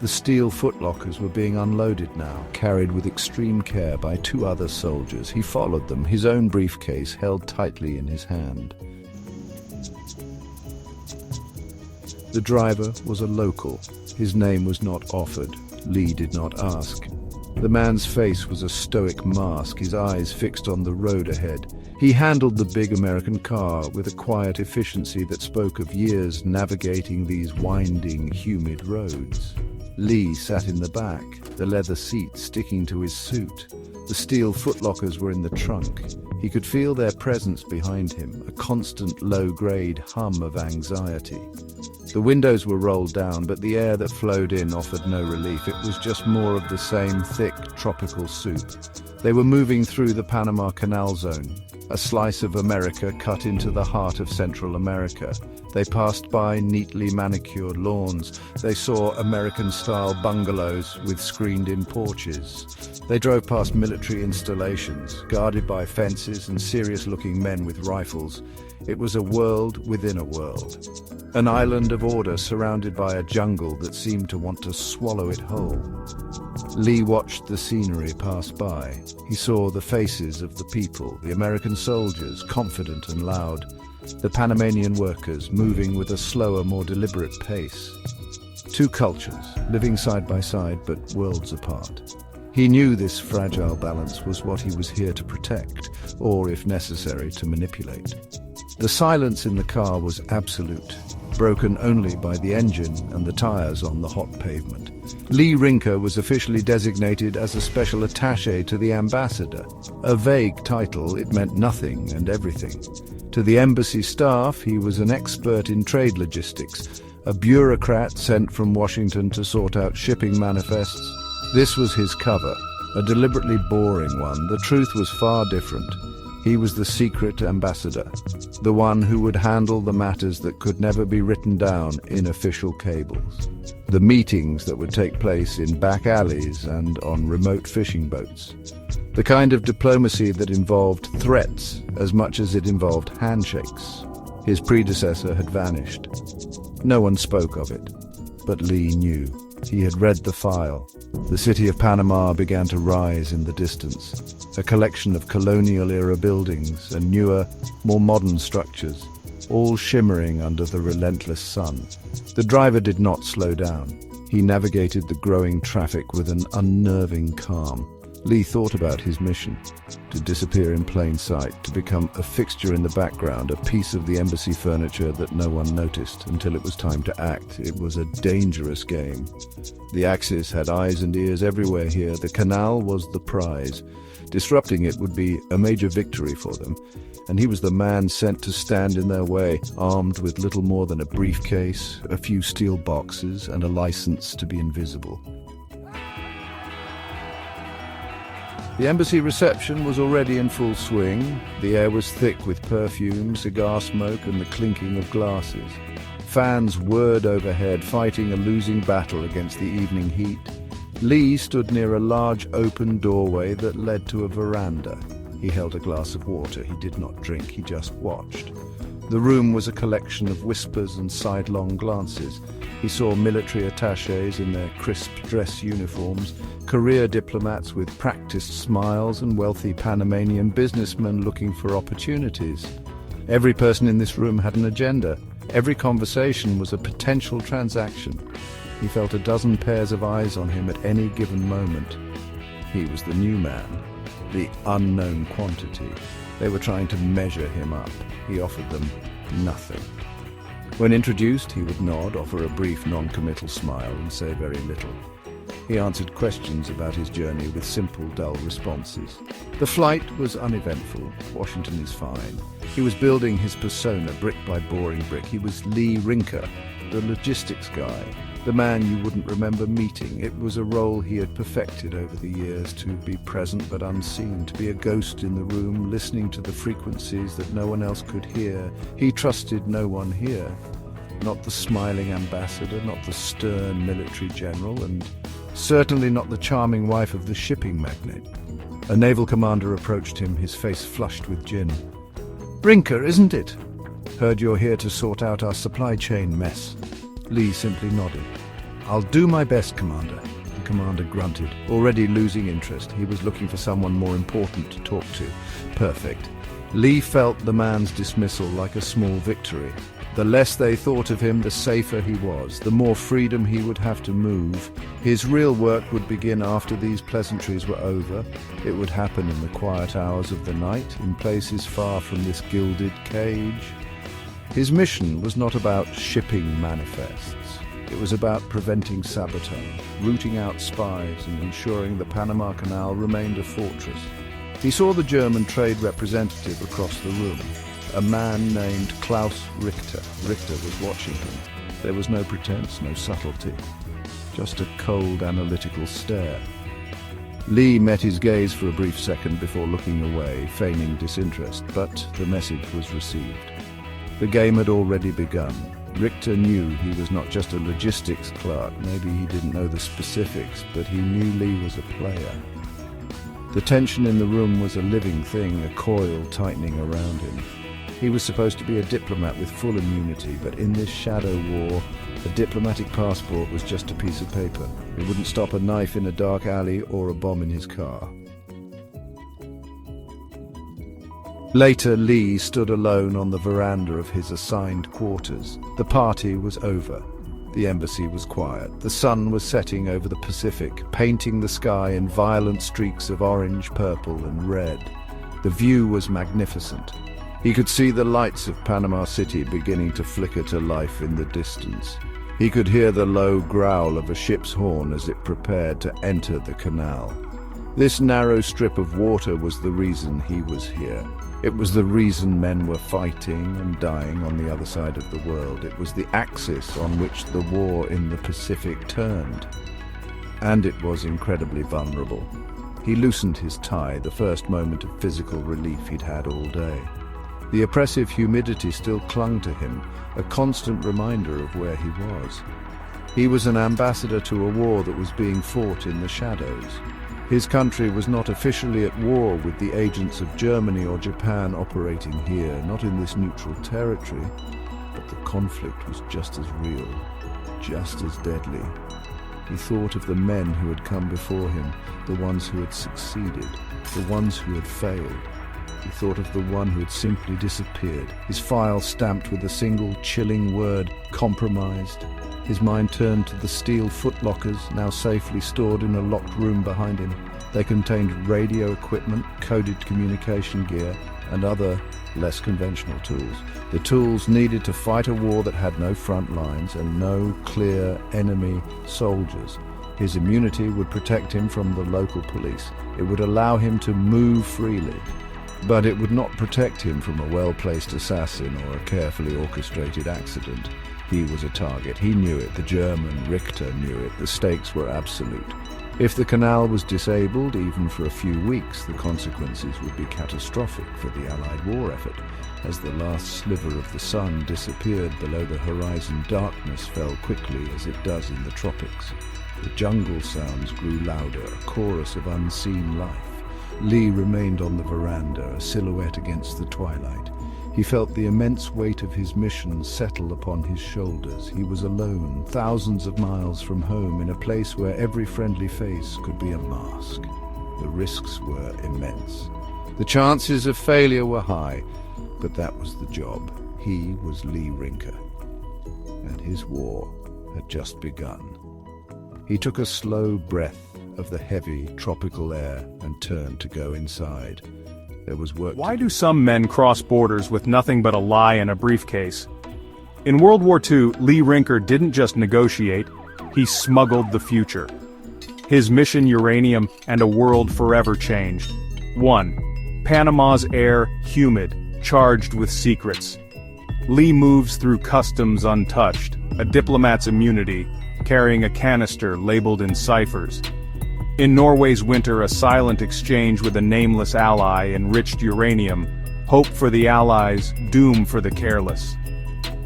The steel footlockers were being unloaded now, carried with extreme care by 2 other soldiers. He followed them, his own briefcase held tightly in his hand. The driver was a local. His name was not offered. Lee did not ask. The man's face was a stoic mask, his eyes fixed on the road ahead. He handled the big American car with a quiet efficiency that spoke of years navigating these winding, humid roads. Lee sat in the back, the leather seat sticking to his suit. The steel footlockers were in the trunk. He could feel their presence behind him, a constant low-grade hum of anxiety. The windows were rolled down, but the air that flowed in offered no relief. It was just more of the same thick, tropical soup. They were moving through the Panama Canal Zone, a slice of America cut into the heart of Central America. They passed by neatly manicured lawns. They saw American-style bungalows with screened-in porches. They drove past military installations, guarded by fences and serious-looking men with rifles. It was a world within a world. An island of order surrounded by a jungle that seemed to want to swallow it whole. Lee watched the scenery pass by. He saw the faces of the people, the American soldiers, confident and loud, the Panamanian workers moving with a slower, more deliberate pace. Two cultures, living side by side but worlds apart. He knew this fragile balance was what he was here to protect, or, if necessary, to manipulate. The silence in the car was absolute, broken only by the engine and the tires on the hot pavement. Lee Rinker was officially designated as a special attaché to the ambassador. A vague title, it meant nothing and everything. To the embassy staff, he was an expert in trade logistics, a bureaucrat sent from Washington to sort out shipping manifests. This was his cover, a deliberately boring one. The truth was far different. He was the secret ambassador, the one who would handle the matters that could never be written down in official cables. The meetings that would take place in back alleys and on remote fishing boats. The kind of diplomacy that involved threats as much as it involved handshakes. His predecessor had vanished. No one spoke of it, but Lee knew. He had read the file. The city of Panama began to rise in the distance, a collection of colonial-era buildings and newer, more modern structures, all shimmering under the relentless sun. The driver did not slow down. He navigated the growing traffic with an unnerving calm. Lee thought about his mission, to disappear in plain sight, to become a fixture in the background, a piece of the embassy furniture that no one noticed until it was time to act. It was a dangerous game. The Axis had eyes and ears everywhere here. The canal was the prize. Disrupting it would be a major victory for them, and he was the man sent to stand in their way, armed with little more than a briefcase, a few steel boxes, and a license to be invisible. The embassy reception was already in full swing. The air was thick with perfume, cigar smoke, and the clinking of glasses. Fans whirred overhead, fighting a losing battle against the evening heat. Lee stood near a large open doorway that led to a veranda. He held a glass of water. He did not drink, he just watched. The room was a collection of whispers and sidelong glances. He saw military attachés in their crisp dress uniforms, career diplomats with practiced smiles, and wealthy Panamanian businessmen looking for opportunities. Every person in this room had an agenda. Every conversation was a potential transaction. He felt a dozen pairs of eyes on him at any given moment. He was the new man, the unknown quantity. They were trying to measure him up. He offered them nothing. When introduced, he would nod, offer a brief non-committal smile, and say very little. He answered questions about his journey with simple, dull responses. The flight was uneventful. Washington is fine. He was building his persona brick by boring brick. He was Lee Rinker, the logistics guy, the man you wouldn't remember meeting. It was a role he had perfected over the years, to be present but unseen, to be a ghost in the room, listening to the frequencies that no one else could hear. He trusted no one here. Not the smiling ambassador, not the stern military general, and certainly not the charming wife of the shipping magnate. A naval commander approached him, his face flushed with gin. "Rinker, isn't it? Heard you're here to sort out our supply chain mess." Lee simply nodded. "I'll do my best, Commander." The commander grunted, already losing interest. He was looking for someone more important to talk to. Perfect. Lee felt the man's dismissal like a small victory. The less they thought of him, the safer he was, the more freedom he would have to move. His real work would begin after these pleasantries were over. It would happen in the quiet hours of the night, in places far from this gilded cage. His mission was not about shipping manifests. It was about preventing sabotage, rooting out spies, and ensuring the Panama Canal remained a fortress. He saw the German trade representative across the room, a man named Klaus Richter. Richter was watching him. There was no pretense, no subtlety, just a cold, analytical stare. Lee met his gaze for a brief second before looking away, feigning disinterest, but the message was received. The game had already begun. Richter knew he was not just a logistics clerk. Maybe he didn't know the specifics, but he knew Lee was a player. The tension in the room was a living thing, a coil tightening around him. He was supposed to be a diplomat with full immunity, but in this shadow war, a diplomatic passport was just a piece of paper. It wouldn't stop a knife in a dark alley or a bomb in his car. Later, Lee stood alone on the veranda of his assigned quarters. The party was over. The embassy was quiet. The sun was setting over the Pacific, painting the sky in violent streaks of orange, purple, and red. The view was magnificent. He could see the lights of Panama City beginning to flicker to life in the distance. He could hear the low growl of a ship's horn as it prepared to enter the canal. This narrow strip of water was the reason he was here. It was the reason men were fighting and dying on the other side of the world. It was the axis on which the war in the Pacific turned. And it was incredibly vulnerable. He loosened his tie, the first moment of physical relief he'd had all day. The oppressive humidity still clung to him, a constant reminder of where he was. He was an ambassador to a war that was being fought in the shadows. His country was not officially at war with the agents of Germany or Japan operating here, not in this neutral territory, but the conflict was just as real, just as deadly. He thought of the men who had come before him, the ones who had succeeded, the ones who had failed. He thought of the one who had simply disappeared, his file stamped with a single chilling word, compromised. His mind turned to the steel footlockers, now safely stored in a locked room behind him. They contained radio equipment, coded communication gear, and other, less conventional tools. The tools needed to fight a war that had no front lines and no clear enemy soldiers. His immunity would protect him from the local police. It would allow him to move freely. But it would not protect him from a well-placed assassin or a carefully orchestrated accident. He was a target. He knew it. The German Richter knew it. The stakes were absolute. If the canal was disabled, even for a few weeks, the consequences would be catastrophic for the Allied war effort. As the last sliver of the sun disappeared below the horizon, darkness fell quickly as it does in the tropics. The jungle sounds grew louder, a chorus of unseen life. Lee remained on the veranda, a silhouette against the twilight. He felt the immense weight of his mission settle upon his shoulders. He was alone, thousands of miles from home, in a place where every friendly face could be a mask. The risks were immense. The chances of failure were high, but that was the job. He was Lee Rinker, and his war had just begun. He took a slow breath of the heavy tropical air and turned to go inside. There was work. Why do some men cross borders with nothing but a lie and a briefcase? In World War II, Lee Rinker didn't just negotiate, he smuggled the future. His mission: uranium and a world forever changed. 1. Panama's air humid, charged with secrets. Lee moves through customs untouched, a diplomat's immunity, carrying a canister labeled in ciphers. In Norway's winter, a silent exchange with a nameless ally enriched uranium, hope for the Allies, doom for the careless.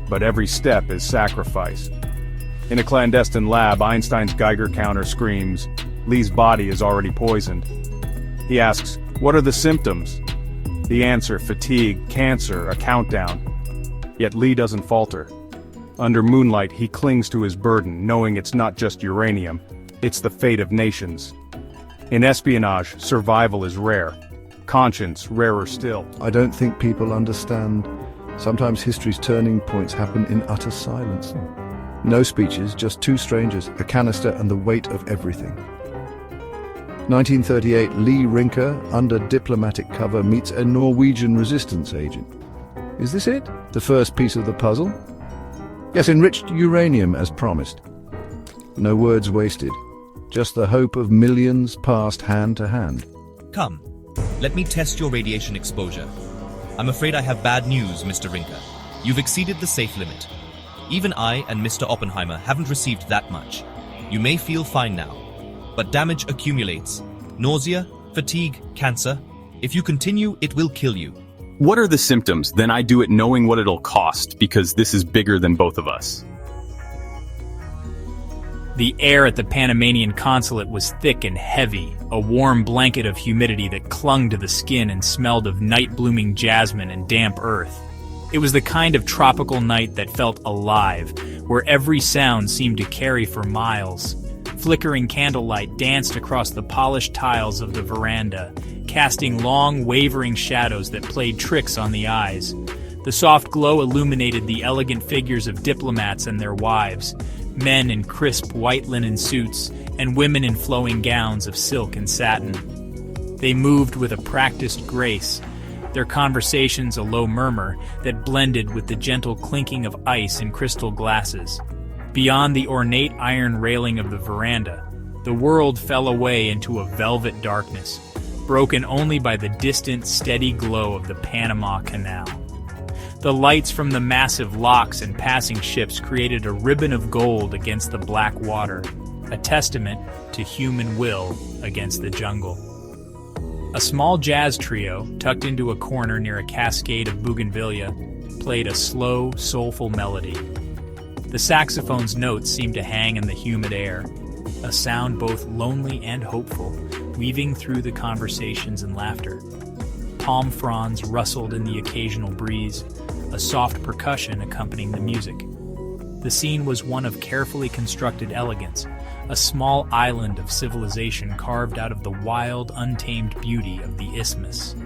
But every step is sacrifice. In a clandestine lab, Einstein's Geiger counter screams, Lee's body is already poisoned. He asks, what are the symptoms? The answer, fatigue, cancer, a countdown. Yet Lee doesn't falter. Under moonlight, he clings to his burden, knowing it's not just uranium, it's the fate of nations. In espionage, survival is rare. Conscience, rarer still. I don't think people understand. Sometimes history's turning points happen in utter silence. No speeches, just two strangers, a canister and the weight of everything. 1938, Lee Rinker, under diplomatic cover, meets a Norwegian resistance agent. Is this it? The first piece of the puzzle? Yes, enriched uranium as promised. No words wasted. Just the hope of millions passed hand to hand. Come, Let me test your radiation exposure. I'm afraid I have bad news, Mr. Rinker. You've exceeded the safe limit. Even I and Mr. Oppenheimer haven't received that much. You may feel fine now, but damage accumulates. Nausea, fatigue, cancer. If you continue, it will kill you. What are the symptoms? Then I do it knowing what it'll cost, because this is bigger than both of us. The air at the Panamanian consulate was thick and heavy, a warm blanket of humidity that clung to the skin and smelled of night-blooming jasmine and damp earth. It was the kind of tropical night that felt alive, where every sound seemed to carry for miles. Flickering candlelight danced across the polished tiles of the veranda, casting long, wavering shadows that played tricks on the eyes. The soft glow illuminated the elegant figures of diplomats and their wives, men in crisp white linen suits and women in flowing gowns of silk and satin. They moved with a practiced grace, their conversations a low murmur that blended with the gentle clinking of ice in crystal glasses. Beyond the ornate iron railing of the veranda, the world fell away into a velvet darkness, broken only by the distant, steady glow of the Panama Canal. The lights from the massive locks and passing ships created a ribbon of gold against the black water, a testament to human will against the jungle. A small jazz trio, tucked into a corner near a cascade of bougainvillea, played a slow, soulful melody. The saxophone's notes seemed to hang in the humid air, a sound both lonely and hopeful, weaving through the conversations and laughter. Palm fronds rustled in the occasional breeze, a soft percussion accompanying the music. The scene was one of carefully constructed elegance, a small island of civilization carved out of the wild, untamed beauty of the isthmus.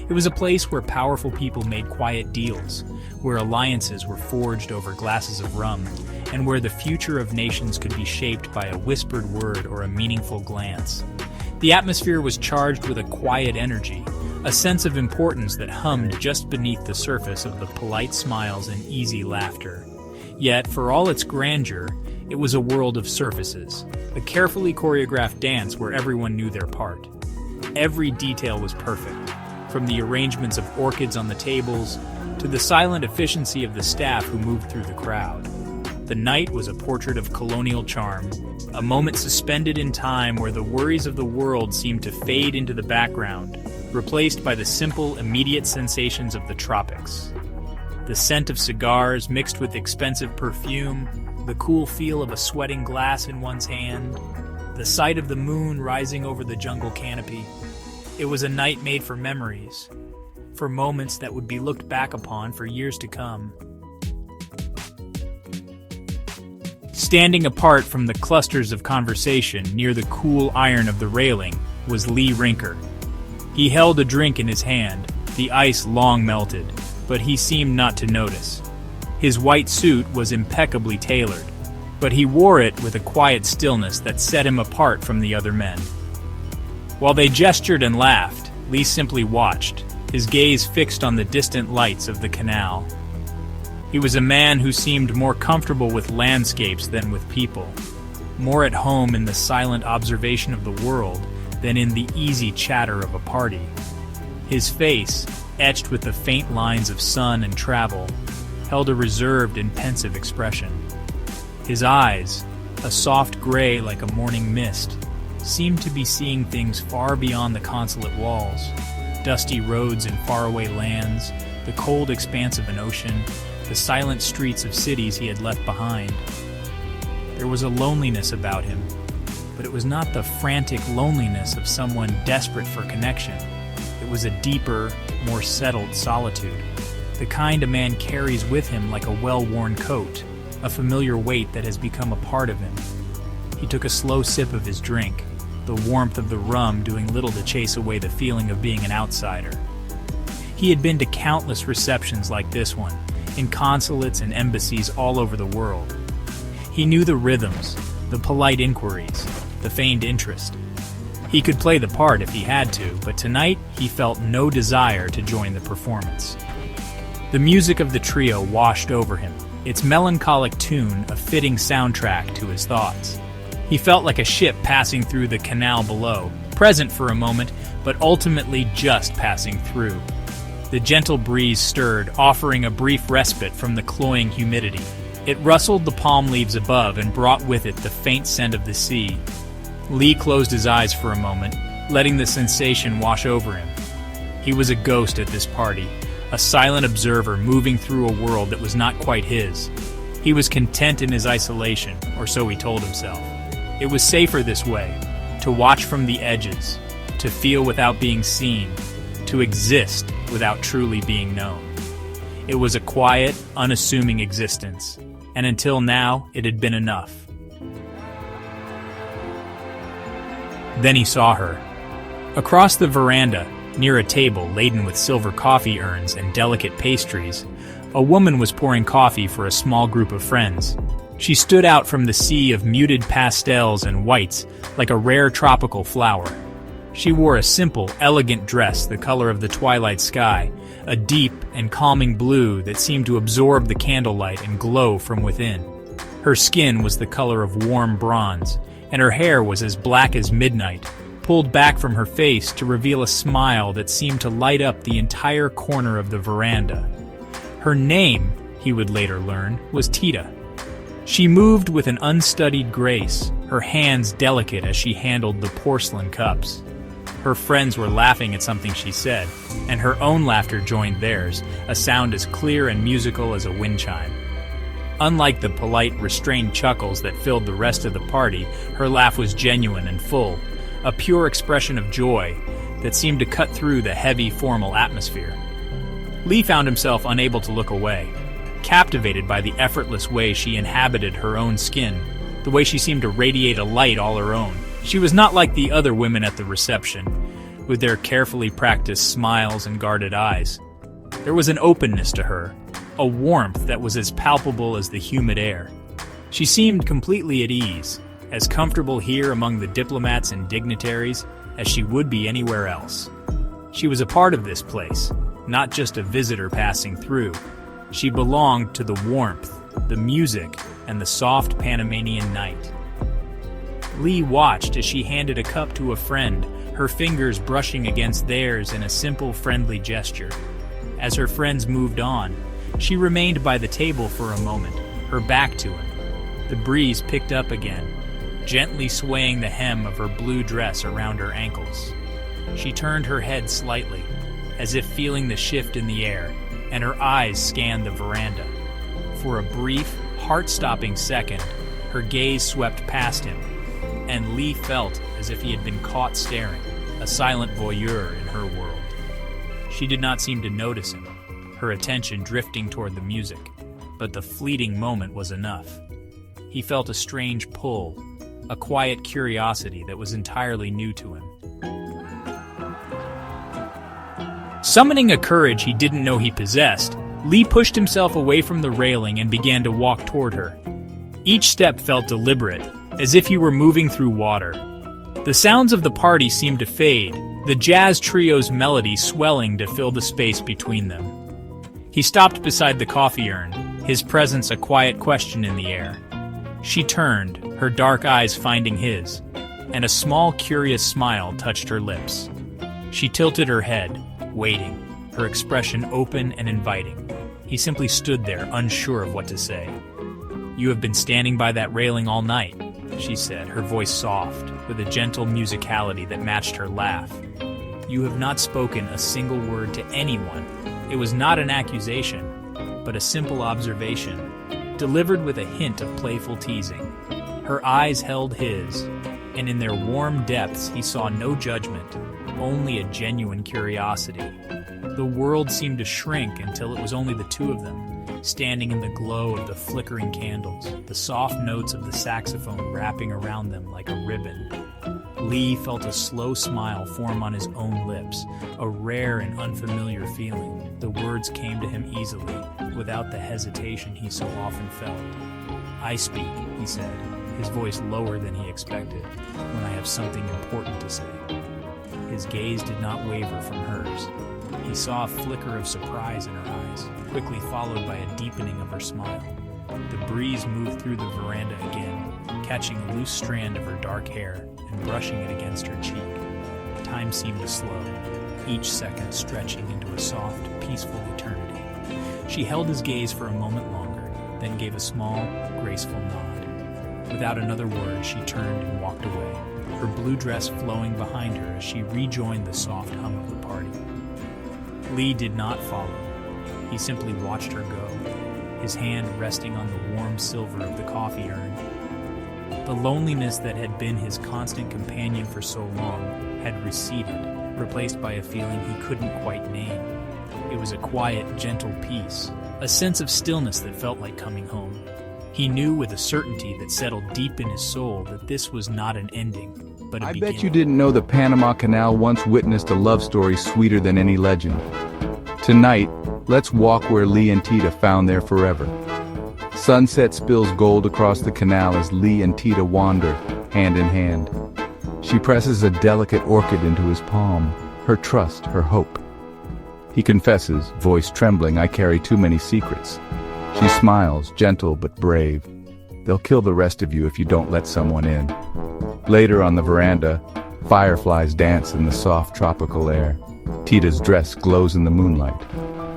It was a place where powerful people made quiet deals, where alliances were forged over glasses of rum, and where the future of nations could be shaped by a whispered word or a meaningful glance. The atmosphere was charged with a quiet energy, a sense of importance that hummed just beneath the surface of the polite smiles and easy laughter. Yet, for all its grandeur, it was a world of surfaces, a carefully choreographed dance where everyone knew their part. Every detail was perfect, from the arrangements of orchids on the tables to the silent efficiency of the staff who moved through the crowd. The night was a portrait of colonial charm, a moment suspended in time where the worries of the world seemed to fade into the background, replaced by the simple, immediate sensations of the tropics. The scent of cigars mixed with expensive perfume, the cool feel of a sweating glass in one's hand, the sight of the moon rising over the jungle canopy. It was a night made for memories, for moments that would be looked back upon for years to come. Standing apart from the clusters of conversation near the cool iron of the railing was Lee Rinker. He held a drink in his hand, the ice long melted, but he seemed not to notice. His white suit was impeccably tailored, but he wore it with a quiet stillness that set him apart from the other men. While they gestured and laughed, Lee simply watched, his gaze fixed on the distant lights of the canal. He was a man who seemed more comfortable with landscapes than with people, more at home in the silent observation of the world than in the easy chatter of a party. His face, etched with the faint lines of sun and travel, held a reserved and pensive expression. His eyes, a soft gray like a morning mist, seemed to be seeing things far beyond the consulate walls, dusty roads in faraway lands, the cold expanse of an ocean, the silent streets of cities he had left behind. There was a loneliness about him, but it was not the frantic loneliness of someone desperate for connection. It was a deeper, more settled solitude, the kind a man carries with him like a well-worn coat, a familiar weight that has become a part of him. He took a slow sip of his drink, the warmth of the rum doing little to chase away the feeling of being an outsider. He had been to countless receptions like this one, in consulates and embassies all over the world. He knew the rhythms, the polite inquiries, the feigned interest. He could play the part if he had to, but tonight he felt no desire to join the performance. The music of the trio washed over him, its melancholic tune a fitting soundtrack to his thoughts. He felt like a ship passing through the canal below, present for a moment, but ultimately just passing through. The gentle breeze stirred, offering a brief respite from the cloying humidity. It rustled the palm leaves above and brought with it the faint scent of the sea. Lee closed his eyes for a moment, letting the sensation wash over him. He was a ghost at this party, a silent observer moving through a world that was not quite his. He was content in his isolation, or so he told himself. It was safer this way, to watch from the edges, to feel without being seen, to exist without truly being known. It was a quiet, unassuming existence, and until now, it had been enough. Then he saw her. Across the veranda, near a table laden with silver coffee urns and delicate pastries, a woman was pouring coffee for a small group of friends. She stood out from the sea of muted pastels and whites like a rare tropical flower. She wore a simple, elegant dress the color of the twilight sky, a deep and calming blue that seemed to absorb the candlelight and glow from within. Her skin was the color of warm bronze, and her hair was as black as midnight, pulled back from her face to reveal a smile that seemed to light up the entire corner of the veranda. Her name, he would later learn, was Tita. She moved with an unstudied grace, her hands delicate as she handled the porcelain cups. Her friends were laughing at something she said, and her own laughter joined theirs, a sound as clear and musical as a wind chime. Unlike the polite, restrained chuckles that filled the rest of the party, her laugh was genuine and full, a pure expression of joy that seemed to cut through the heavy, formal atmosphere. Lee found himself unable to look away, captivated by the effortless way she inhabited her own skin, the way she seemed to radiate a light all her own. She was not like the other women at the reception, with their carefully practiced smiles and guarded eyes. There was an openness to her, a warmth that was as palpable as the humid air. She seemed completely at ease, as comfortable here among the diplomats and dignitaries as she would be anywhere else. She was a part of this place, not just a visitor passing through. She belonged to the warmth, the music, and the soft Panamanian night. Lee watched as she handed a cup to a friend, her fingers brushing against theirs in a simple, friendly gesture. As her friends moved on, she remained by the table for a moment, her back to him. The breeze picked up again, gently swaying the hem of her blue dress around her ankles. She turned her head slightly, as if feeling the shift in the air, and her eyes scanned the veranda. For a brief, heart-stopping second, her gaze swept past him, and Lee felt as if he had been caught staring, a silent voyeur in her world. She did not seem to notice him, her attention drifting toward the music, but the fleeting moment was enough. He felt a strange pull, a quiet curiosity that was entirely new to him. Summoning a courage he didn't know he possessed, Lee pushed himself away from the railing and began to walk toward her. Each step felt deliberate, as if he were moving through water. The sounds of the party seemed to fade, the jazz trio's melody swelling to fill the space between them. He stopped beside the coffee urn, his presence a quiet question in the air. She turned, her dark eyes finding his, and a small, curious smile touched her lips. She tilted her head, waiting, her expression open and inviting. He simply stood there, unsure of what to say. "You have been standing by that railing all night," she said, her voice soft, with a gentle musicality that matched her laugh. "You have not spoken a single word to anyone." It was not an accusation, but a simple observation, delivered with a hint of playful teasing. Her eyes held his, and in their warm depths he saw no judgment, only a genuine curiosity. The world seemed to shrink until it was only the two of them, standing in the glow of the flickering candles, the soft notes of the saxophone wrapping around them like a ribbon. Lee felt a slow smile form on his own lips, a rare and unfamiliar feeling. The words came to him easily, without the hesitation he so often felt. "I speak," he said, his voice lower than he expected, "when I have something important to say." His gaze did not waver from hers. He saw a flicker of surprise in her eyes, quickly followed by a deepening of her smile. The breeze moved through the veranda again, catching a loose strand of her dark hair and brushing it against her cheek. time seemed to slow, each second stretching into a soft, peaceful eternity. She held his gaze for a moment longer, then gave a small, graceful nod. Without another word, she turned and walked away, her blue dress flowing behind her as she rejoined the soft hum of the party. Lee did not follow. He simply watched her go, his hand resting on the warm silver of the coffee urn. The loneliness that had been his constant companion for so long had receded, replaced by a feeling he couldn't quite name. It was a quiet, gentle peace, a sense of stillness that felt like coming home. He knew with a certainty that settled deep in his soul that this was not an ending, but a I beginning. bet you didn't know the Panama Canal once witnessed a love story sweeter than any legend. Tonight, let's walk where Lee and Tita found their forever. Sunset spills gold across the canal as Lee and Tita wander, hand in hand. She presses a delicate orchid into his palm, her trust, her hope. He confesses, voice trembling, "I carry too many secrets." She smiles, gentle but brave. "They'll kill the rest of you if you don't let someone in." Later on the veranda, fireflies dance in the soft tropical air. Tita's dress glows in the moonlight.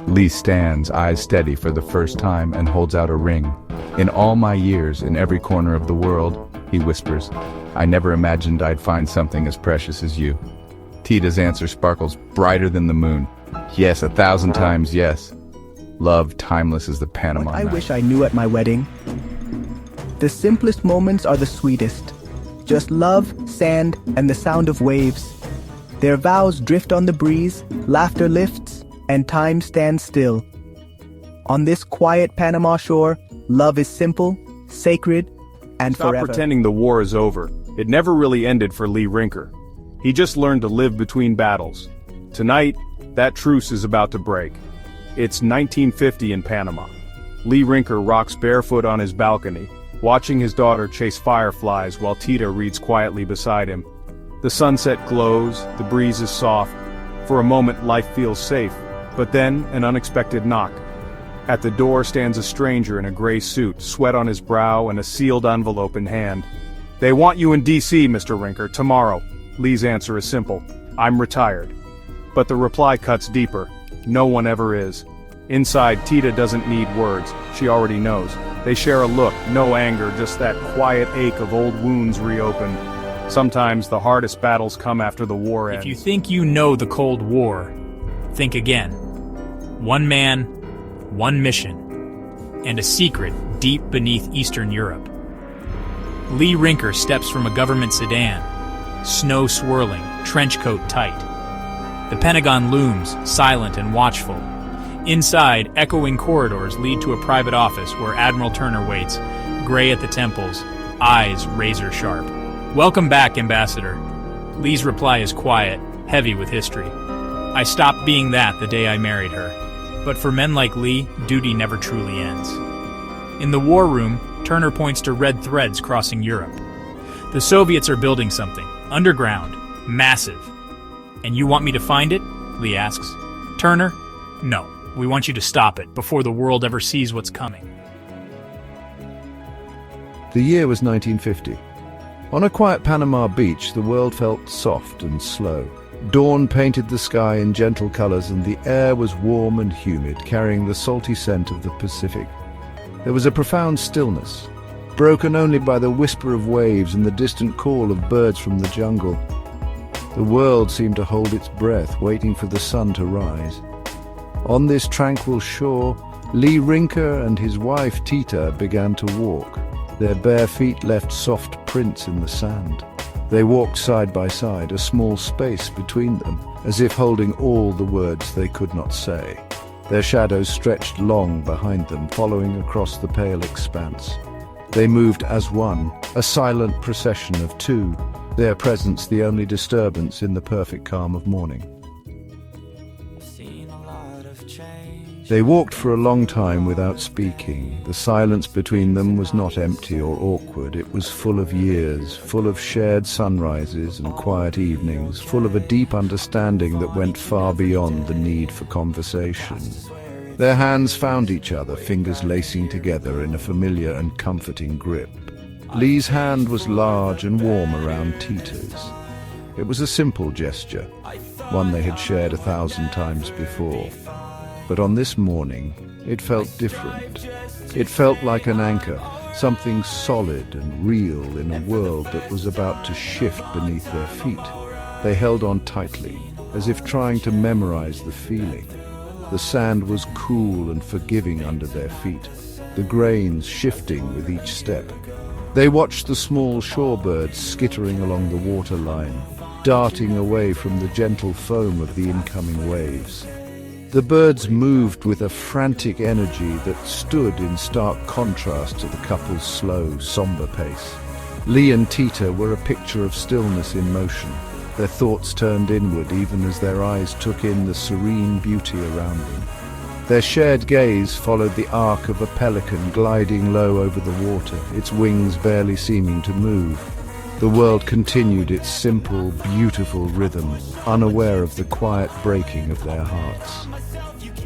Lee stands, eyes steady for the first time, and holds out a ring. "In all my years, in every corner of the world," he whispers, "I never imagined I'd find something as precious as you." Tita's answer sparkles brighter than the moon. "Yes, 1,000 times yes. Love timeless as the Panama What I night." wish I knew at my wedding. The simplest moments are the sweetest. Just love, sand, and the sound of waves. Their vows drift on the breeze, laughter lifts, and time stands still. On this quiet Panama shore, love is simple, sacred, and Stop forever. pretending the war is over. It never really ended for Lee Rinker. He just learned to live between battles. Tonight, that truce is about to break. It's 1950 in Panama. Lee Rinker rocks barefoot on his balcony, watching his daughter chase fireflies while Tita reads quietly beside him. The sunset glows, the breeze is soft. For a moment, life feels safe, but then an unexpected knock. At the door stands a stranger in a gray suit, sweat on his brow and a sealed envelope in hand. "They want you in D.C., Mr. Rinker, tomorrow." Lee's answer is simple: "I'm retired." But the reply cuts deeper. No one ever is. Inside, Tita doesn't need words. She already knows. They share a look, no anger, just that quiet ache of old wounds reopened. Sometimes the hardest battles come after the war ends. If you think you know the Cold War, think again. One man, one mission, and a secret deep beneath Eastern Europe. Lee Rinker steps from a government sedan, snow swirling, trench coat tight. The Pentagon looms, silent and watchful. Inside, echoing corridors lead to a private office where Admiral Turner waits, gray at the temples, eyes razor sharp. "Welcome back, Ambassador." Lee's reply is quiet, heavy with history. "I stopped being that the day I married her." But for men like Lee, duty never truly ends. In the war room, Turner points to red threads crossing Europe. "The Soviets are building something, underground, massive. And you want me to find it?" Lee asks. "Turner, no. We want you to stop it before the world ever sees what's coming." The year was 1950. On a quiet Panama beach, the world felt soft and slow. Dawn painted the sky in gentle colors, and the air was warm and humid, carrying the salty scent of the Pacific. There was a profound stillness, broken only by the whisper of waves and the distant call of birds from the jungle. The world seemed to hold its breath, waiting for the sun to rise. On this tranquil shore, Lee Rinker and his wife Tita began to walk. Their bare feet left soft prints in the sand. They walked side by side, a small space between them, as if holding all the words they could not say. Their shadows stretched long behind them, following across the pale expanse. They moved as one, a silent procession of two, their presence the only disturbance in the perfect calm of morning. They walked for a long time without speaking. The silence between them was not empty or awkward. It was full of years, full of shared sunrises and quiet evenings, full of a deep understanding that went far beyond the need for conversation. Their hands found each other, fingers lacing together in a familiar and comforting grip. Lee's hand was large and warm around Tita's. It was a simple gesture, one they had shared 1,000 times before. But on this morning, it felt different. It felt like an anchor, something solid and real in a world that was about to shift beneath their feet. They held on tightly, as if trying to memorize the feeling. The sand was cool and forgiving under their feet, the grains shifting with each step. They watched the small shorebirds skittering along the waterline, darting away from the gentle foam of the incoming waves. The birds moved with a frantic energy that stood in stark contrast to the couple's slow, somber pace. Lee and Tita were a picture of stillness in motion. Their thoughts turned inward even as their eyes took in the serene beauty around them. Their shared gaze followed the arc of a pelican gliding low over the water, its wings barely seeming to move. The world continued its simple, beautiful rhythm, unaware of the quiet breaking of their hearts.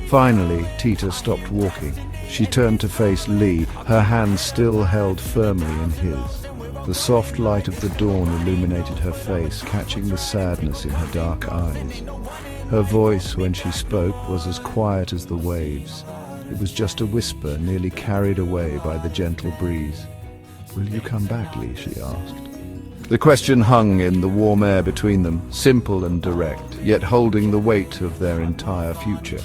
Finally, Tita stopped walking. She turned to face Lee, her hand still held firmly in his. The soft light of the dawn illuminated her face, catching the sadness in her dark eyes. Her voice, when she spoke, was as quiet as the waves. It was just a whisper, nearly carried away by the gentle breeze. "Will you come back, Lee?" she asked. The question hung in the warm air between them, simple and direct, yet holding the weight of their entire future.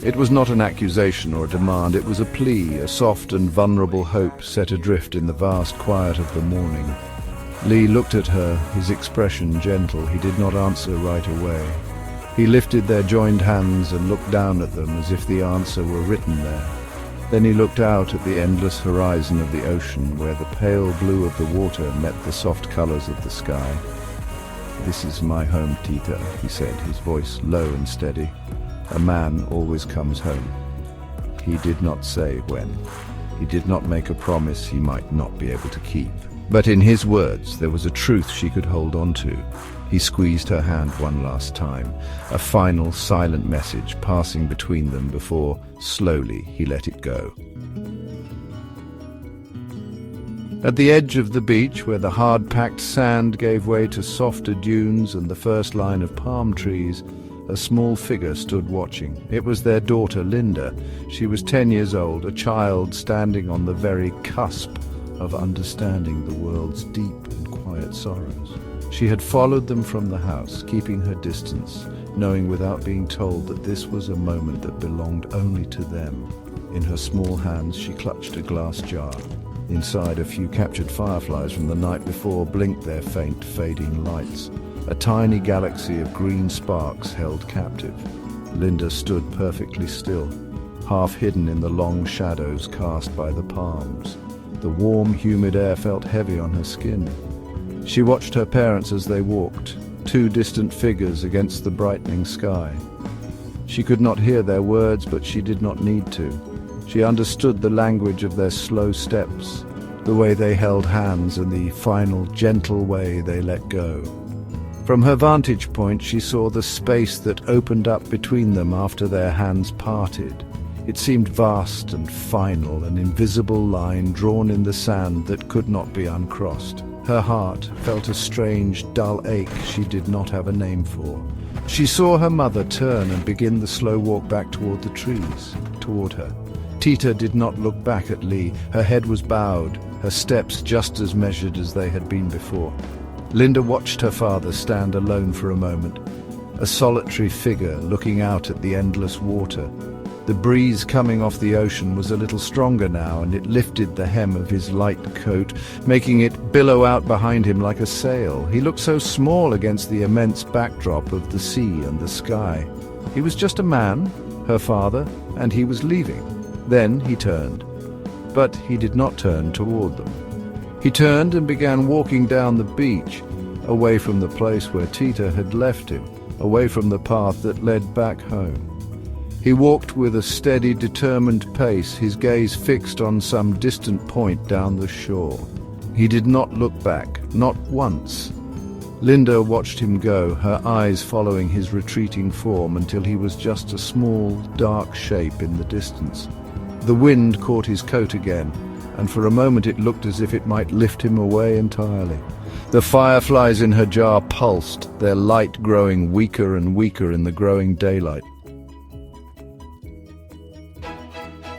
It was not an accusation or a demand, it was a plea, a soft and vulnerable hope set adrift in the vast quiet of the morning. Lee looked at her, his expression gentle. He did not answer right away. He lifted their joined hands and looked down at them as if the answer were written there. Then he looked out at the endless horizon of the ocean, where the pale blue of the water met the soft colors of the sky. "This is my home, Tita," he said, his voice low and steady. "A man always comes home." He did not say when. He did not make a promise he might not be able to keep. But in his words there was a truth she could hold on to. He squeezed her hand one last time, a final silent message passing between them before, slowly, he let it go. At the edge of the beach, where the hard-packed sand gave way to softer dunes and the first line of palm trees, a small figure stood watching. It was their daughter, Linda. She was 10 years old, a child standing on the very cusp of understanding the world's deep and quiet sorrows. She had followed them from the house, keeping her distance, knowing without being told that this was a moment that belonged only to them. In her small hands she clutched a glass jar. Inside, a few captured fireflies from the night before blinked their faint, fading lights. A tiny galaxy of green sparks held captive. Linda stood perfectly still, half hidden in the long shadows cast by the palms. The warm, humid air felt heavy on her skin. She watched her parents as they walked, two distant figures against the brightening sky. She could not hear their words, but she did not need to. She understood the language of their slow steps, the way they held hands and the final, gentle way they let go. From her vantage point, she saw the space that opened up between them after their hands parted. It seemed vast and final, an invisible line drawn in the sand that could not be uncrossed. Her heart felt a strange, dull ache she did not have a name for. She saw her mother turn and begin the slow walk back toward the trees, toward her. Tita did not look back at Lee. Her head was bowed, her steps just as measured as they had been before. Linda watched her father stand alone for a moment, a solitary figure looking out at the endless water. The breeze coming off the ocean was a little stronger now, and it lifted the hem of his light coat, making it billow out behind him like a sail. He looked so small against the immense backdrop of the sea and the sky. He was just a man, her father, and he was leaving. Then he turned. But he did not turn toward them. He turned and began walking down the beach, away from the place where Tita had left him, away from the path that led back home. He walked with a steady, determined pace, his gaze fixed on some distant point down the shore. He did not look back, not once. Linda watched him go, her eyes following his retreating form until he was just a small, dark shape in the distance. The wind caught his coat again, and for a moment it looked as if it might lift him away entirely. The fireflies in her jar pulsed, their light growing weaker and weaker in the growing daylight.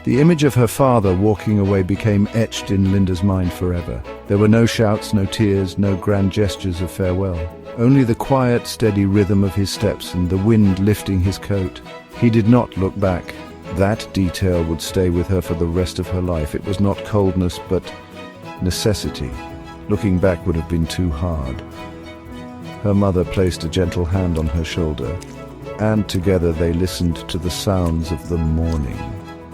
The image of her father walking away became etched in Linda's mind forever. There were no shouts, no tears, no grand gestures of farewell. Only the quiet, steady rhythm of his steps and the wind lifting his coat. He did not look back. That detail would stay with her for the rest of her life. It was not coldness, but necessity. Looking back would have been too hard. Her mother placed a gentle hand on her shoulder, and together they listened to the sounds of the morning.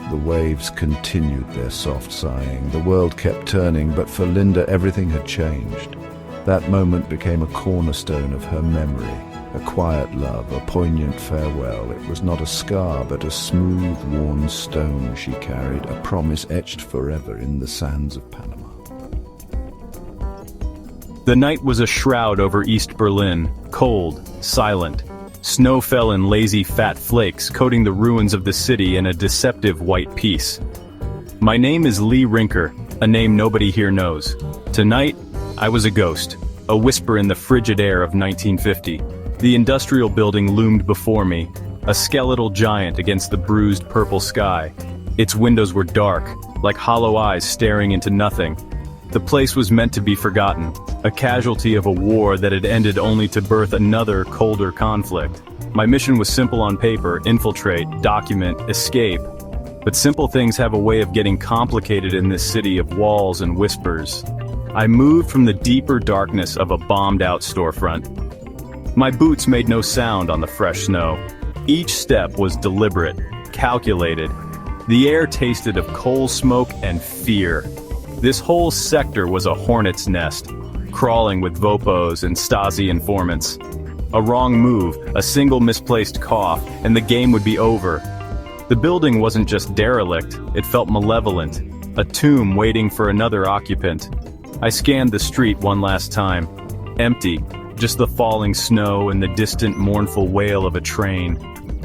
The waves continued their soft sighing. The world kept turning, but for Linda everything had changed. That moment became a cornerstone of her memory. A quiet love, a poignant farewell. It was not a scar, but a smooth, worn stone she carried, a promise etched forever in the sands of Panama. The night was a shroud over East Berlin, cold, silent. Snow fell in lazy fat flakes, coating the ruins of the city in a deceptive white peace. My name is Lee Rinker, a name nobody here knows. Tonight, I was a ghost, a whisper in the frigid air of 1950. The industrial building loomed before me, a skeletal giant against the bruised purple sky. Its windows were dark, like hollow eyes staring into nothing. The place was meant to be forgotten, a casualty of a war that had ended only to birth another, colder conflict. My mission was simple on paper: infiltrate, document, escape. But simple things have a way of getting complicated in this city of walls and whispers. I moved from the deeper darkness of a bombed-out storefront. My boots made no sound on the fresh snow. Each step was deliberate, calculated. The air tasted of coal smoke and fear. This whole sector was a hornet's nest, crawling with Vopos and Stasi informants. A wrong move, a single misplaced cough, and the game would be over. The building wasn't just derelict, it felt malevolent, a tomb waiting for another occupant. I scanned the street one last time. Empty, just the falling snow and the distant mournful wail of a train.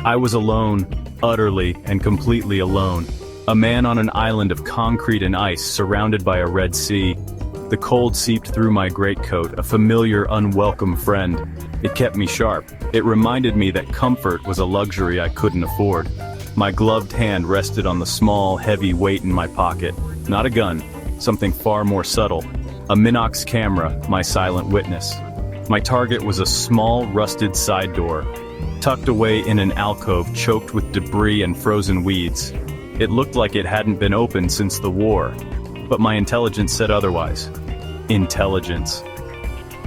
I was alone, utterly and completely alone. A man on an island of concrete and ice surrounded by a Red Sea. The cold seeped through my greatcoat, a familiar, unwelcome friend. It kept me sharp. It reminded me that comfort was a luxury I couldn't afford. My gloved hand rested on the small, heavy weight in my pocket. Not a gun, something far more subtle. A Minox camera, my silent witness. My target was a small, rusted side door, tucked away in an alcove choked with debris and frozen weeds. It looked like it hadn't been opened since the war, but my intelligence said otherwise. Intelligence.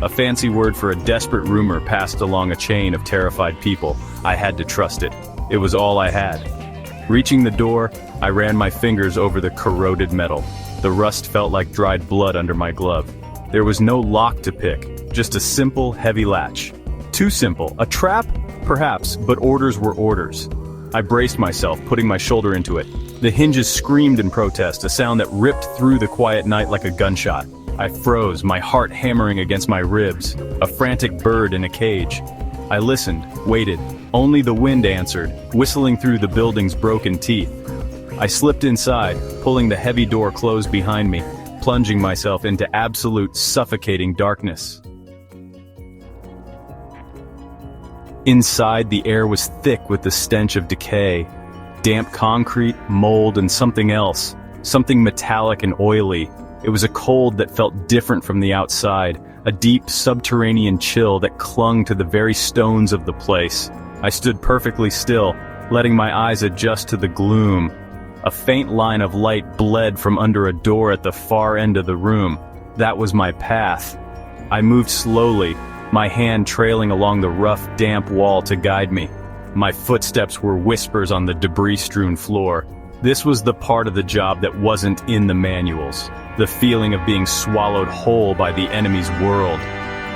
A fancy word for a desperate rumor passed along a chain of terrified people. I had to trust it. It was all I had. Reaching the door, I ran my fingers over the corroded metal. The rust felt like dried blood under my glove. There was no lock to pick, just a simple, heavy latch. Too simple. A trap? Perhaps, but orders were orders. I braced myself, putting my shoulder into it. The hinges screamed in protest, a sound that ripped through the quiet night like a gunshot. I froze, my heart hammering against my ribs, a frantic bird in a cage. I listened, waited. Only the wind answered, whistling through the building's broken teeth. I slipped inside, pulling the heavy door closed behind me, plunging myself into absolute suffocating darkness. Inside, the air was thick with the stench of decay. Damp concrete, mold, and something else. Something metallic and oily. It was a cold that felt different from the outside, a deep subterranean chill that clung to the very stones of the place. I stood perfectly still, letting my eyes adjust to the gloom. A faint line of light bled from under a door at the far end of the room. That was my path. I moved slowly, my hand trailing along the rough, damp wall to guide me. My footsteps were whispers on the debris-strewn floor. This was the part of the job that wasn't in the manuals. The feeling of being swallowed whole by the enemy's world.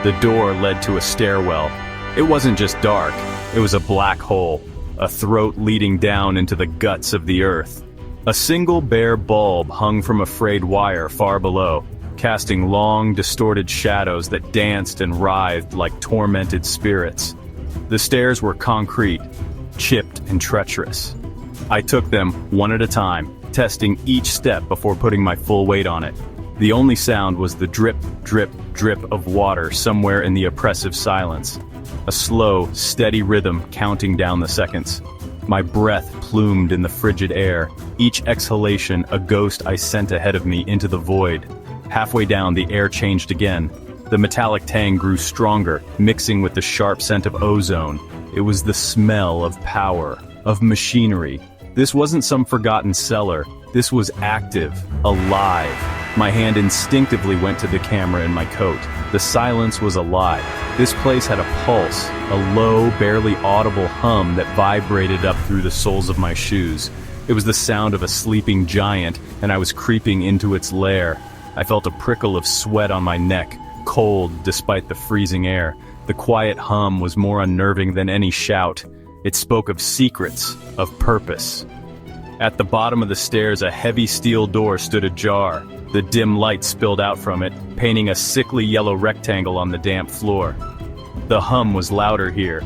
The door led to a stairwell. It wasn't just dark, it was a black hole, a throat leading down into the guts of the earth. A single bare bulb hung from a frayed wire far below, casting long, distorted shadows that danced and writhed like tormented spirits. The stairs were concrete, chipped and treacherous. I took them one at a time, testing each step before putting my full weight on it. The only sound was the drip, drip, drip of water somewhere in the oppressive silence. A slow, steady rhythm counting down the seconds. My breath plumed in the frigid air, each exhalation a ghost I sent ahead of me into the void. Halfway down, the air changed again. The metallic tang grew stronger, mixing with the sharp scent of ozone. It was the smell of power, of machinery. This wasn't some forgotten cellar. This was active, alive. My hand instinctively went to the camera in my coat. The silence was alive. This place had a pulse, a low, barely audible hum that vibrated up through the soles of my shoes. It was the sound of a sleeping giant, and I was creeping into its lair. I felt a prickle of sweat on my neck, cold despite the freezing air. The quiet hum was more unnerving than any shout. It spoke of secrets, of purpose. At the bottom of the stairs, a heavy steel door stood ajar. The dim light spilled out from it, painting a sickly yellow rectangle on the damp floor. The hum was louder here.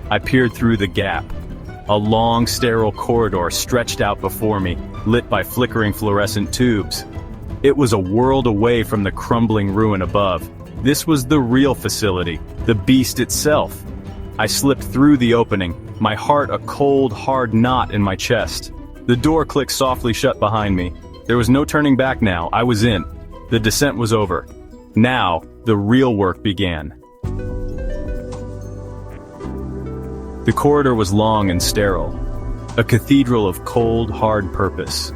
I peered through the gap. A long, sterile corridor stretched out before me, lit by flickering fluorescent tubes. It was a world away from the crumbling ruin above. This was the real facility, the beast itself. I slipped through the opening, my heart a cold, hard knot in my chest. The door clicked softly shut behind me. There was no turning back now. I was in. The descent was over. Now, the real work began. The corridor was long and sterile, a cathedral of cold, hard purpose.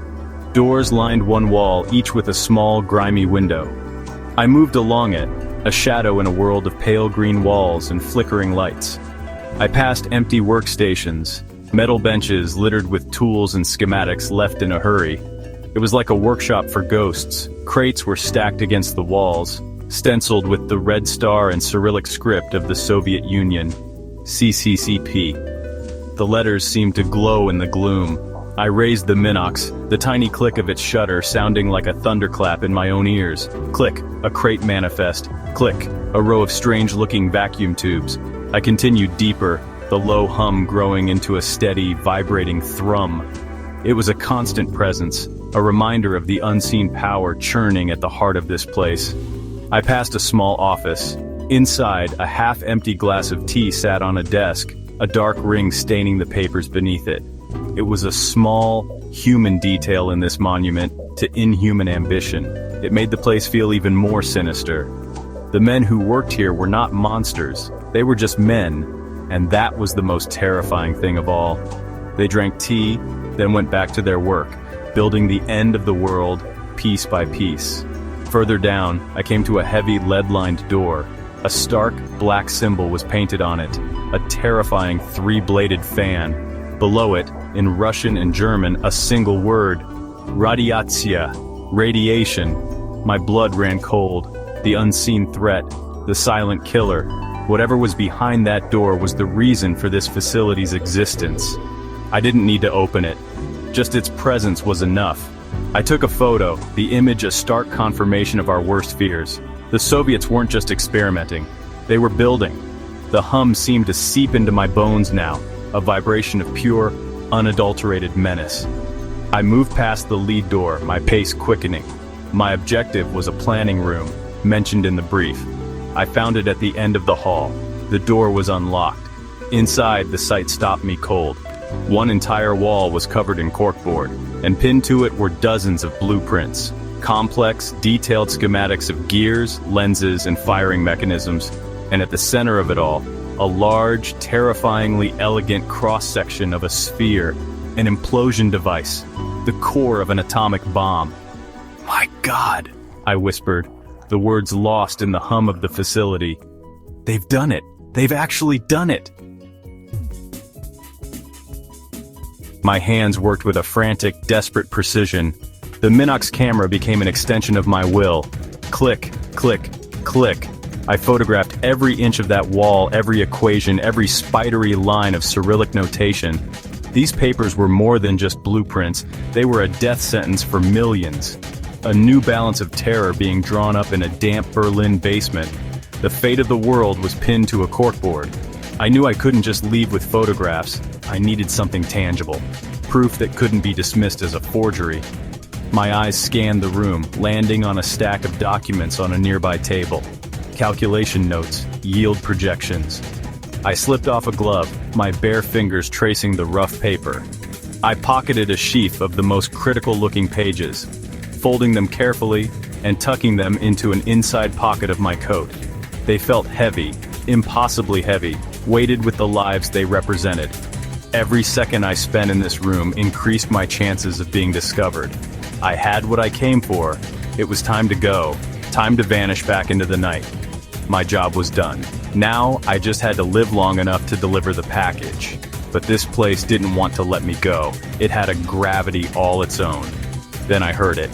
Doors lined one wall, each with a small, grimy window. I moved along it, a shadow in a world of pale green walls and flickering lights. I passed empty workstations, metal benches littered with tools and schematics left in a hurry. It was like a workshop for ghosts. Crates were stacked against the walls, stenciled with the red star and Cyrillic script of the Soviet Union, CCCP. The letters seemed to glow in the gloom. I raised the Minox, the tiny click of its shutter sounding like a thunderclap in my own ears. Click, a crate manifest. Click, a row of strange-looking vacuum tubes. I continued deeper, the low hum growing into a steady, vibrating thrum. It was a constant presence, a reminder of the unseen power churning at the heart of this place. I passed a small office. Inside, a half-empty glass of tea sat on a desk, a dark ring staining the papers beneath it. It was a small, human detail in this monument to inhuman ambition. It made the place feel even more sinister. The men who worked here were not monsters. They were just men, and that was the most terrifying thing of all. They drank tea, then went back to their work, building the end of the world, piece by piece. Further down, I came to a heavy lead-lined door. A stark, black symbol was painted on it, a terrifying three-bladed fan. Below it, in Russian and German, a single word, Radiatia, radiation. My blood ran cold. The unseen threat, the silent killer. Whatever was behind that door was the reason for this facility's existence. I didn't need to open it. Just its presence was enough. I took a photo, the image a stark confirmation of our worst fears. The Soviets weren't just experimenting. They were building. The hum seemed to seep into my bones now, a vibration of pure, unadulterated menace. I moved past the lead door, my pace quickening. My objective was a planning room, mentioned in the brief. I found it at the end of the hall. The door was unlocked. Inside, the sight stopped me cold. One entire wall was covered in corkboard, and pinned to it were dozens of blueprints. Complex, detailed schematics of gears, lenses, and firing mechanisms. And at the center of it all, a large, terrifyingly elegant cross-section of a sphere, an implosion device, the core of an atomic bomb. "My God," I whispered, the words lost in the hum of the facility. "They've done it. They've actually done it." My hands worked with a frantic, desperate precision. The Minox camera became an extension of my will. Click, click, click. I photographed every inch of that wall, every equation, every spidery line of Cyrillic notation. These papers were more than just blueprints. They were a death sentence for millions. A new balance of terror being drawn up in a damp Berlin basement. The fate of the world was pinned to a corkboard. I knew I couldn't just leave with photographs. I needed something tangible. Proof that couldn't be dismissed as a forgery. My eyes scanned the room, landing on a stack of documents on a nearby table. Calculation notes, yield projections. I slipped off a glove, my bare fingers tracing the rough paper. I pocketed a sheaf of the most critical-looking pages, folding them carefully and tucking them into an inside pocket of my coat. They felt heavy, impossibly heavy, weighted with the lives they represented. Every second I spent in this room increased my chances of being discovered. I had what I came for. It was time to go, time to vanish back into the night. My job was done. Now, I just had to live long enough to deliver the package. But this place didn't want to let me go. It had a gravity all its own. Then I heard it.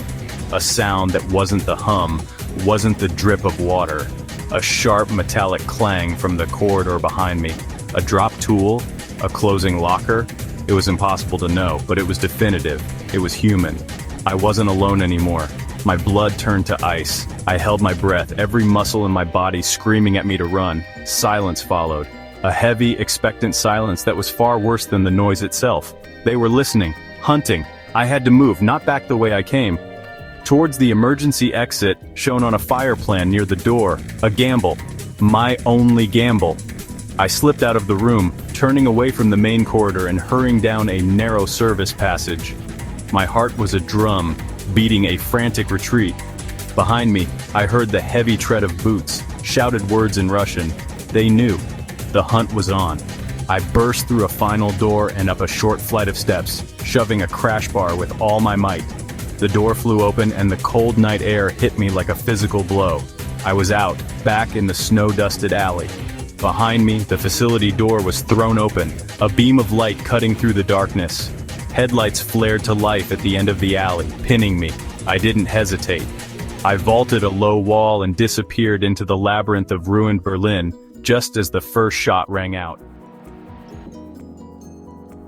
A sound that wasn't the hum, wasn't the drip of water. A sharp metallic clang from the corridor behind me. A dropped tool? A closing locker? It was impossible to know, but it was definitive. It was human. I wasn't alone anymore. My blood turned to ice. I held my breath, every muscle in my body screaming at me to run. Silence followed. A heavy, expectant silence that was far worse than the noise itself. They were listening, hunting. I had to move, not back the way I came. Towards the emergency exit, shown on a fire plan near the door. A gamble. My only gamble. I slipped out of the room, turning away from the main corridor and hurrying down a narrow service passage. My heart was a drum, beating a frantic retreat. Behind me, I heard the heavy tread of boots, shouted words in Russian. They knew. The hunt was on. I burst through a final door and up a short flight of steps, shoving a crash bar with all my might. The door flew open and the cold night air hit me like a physical blow. I was out, back in the snow-dusted alley. Behind me, the facility door was thrown open, a beam of light cutting through the darkness. Headlights flared to life at the end of the alley, pinning me. I didn't hesitate. I vaulted a low wall and disappeared into the labyrinth of ruined Berlin, just as the first shot rang out.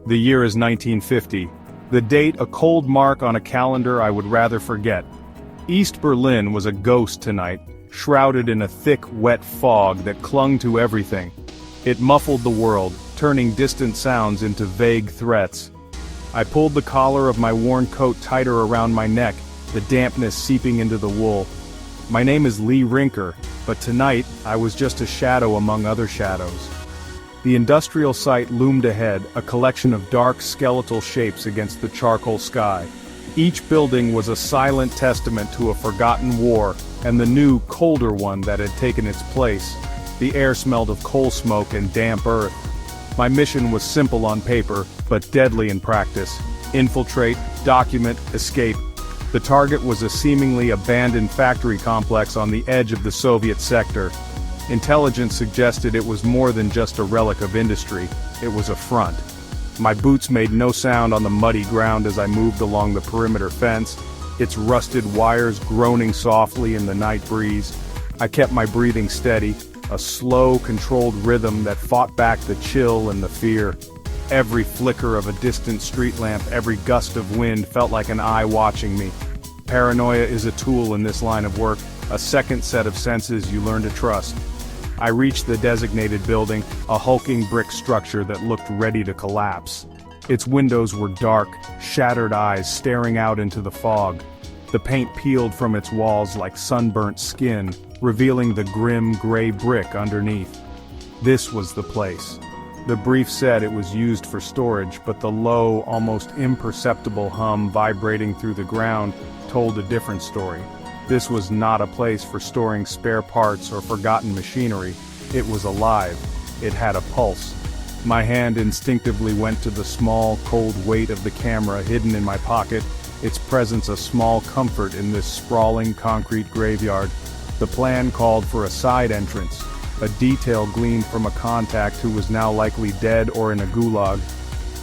The year is 1950. The date a cold mark on a calendar I would rather forget. East Berlin was a ghost tonight, shrouded in a thick, wet fog that clung to everything. It muffled the world, turning distant sounds into vague threats. I pulled the collar of my worn coat tighter around my neck, the dampness seeping into the wool. My name is Lee Rinker, but tonight I was just a shadow among other shadows. The industrial site loomed ahead, a collection of dark skeletal shapes against the charcoal sky. Each building was a silent testament to a forgotten war, and the new, colder one that had taken its place. The air smelled of coal smoke and damp earth. My mission was simple on paper, but deadly in practice. Infiltrate, document, escape. The target was a seemingly abandoned factory complex on the edge of the Soviet sector. Intelligence suggested it was more than just a relic of industry, it was a front. My boots made no sound on the muddy ground as I moved along the perimeter fence, its rusted wires groaning softly in the night breeze. I kept my breathing steady, a slow, controlled rhythm that fought back the chill and the fear. Every flicker of a distant street lamp, every gust of wind felt like an eye watching me. Paranoia is a tool in this line of work, a second set of senses you learn to trust. I reached the designated building, a hulking brick structure that looked ready to collapse. Its windows were dark, shattered eyes staring out into the fog. The paint peeled from its walls like sunburnt skin, revealing the grim gray brick underneath. This was the place. The brief said it was used for storage, but the low, almost imperceptible hum vibrating through the ground told a different story. This was not a place for storing spare parts or forgotten machinery. It was alive. It had a pulse. My hand instinctively went to the small, cold weight of the camera hidden in my pocket, its presence a small comfort in this sprawling concrete graveyard. The plan called for a side entrance, a detail gleaned from a contact who was now likely dead or in a gulag.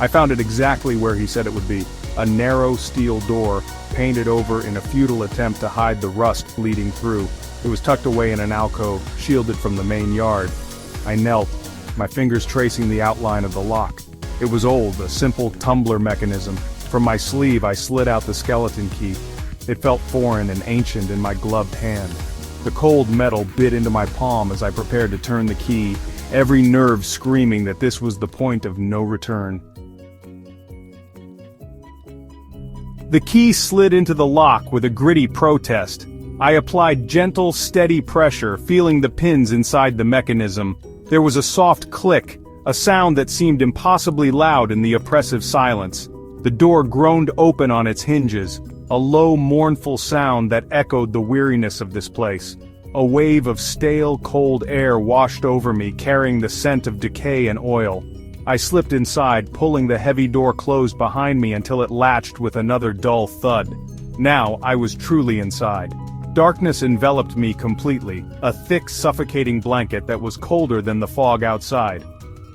I found it exactly where he said it would be, a narrow steel door, painted over in a futile attempt to hide the rust bleeding through. It was tucked away in an alcove, shielded from the main yard. I knelt, my fingers tracing the outline of the lock. It was old, a simple tumbler mechanism. From my sleeve I slid out the skeleton key. It felt foreign and ancient in my gloved hand. The cold metal bit into my palm as I prepared to turn the key, every nerve screaming that this was the point of no return. The key slid into the lock with a gritty protest. I applied gentle, steady pressure, feeling the pins inside the mechanism. There was a soft click, a sound that seemed impossibly loud in the oppressive silence. The door groaned open on its hinges, a low, mournful sound that echoed the weariness of this place. A wave of stale, cold air washed over me, carrying the scent of decay and oil. I slipped inside, pulling the heavy door closed behind me until it latched with another dull thud. Now I was truly inside. Darkness enveloped me completely, a thick, suffocating blanket that was colder than the fog outside.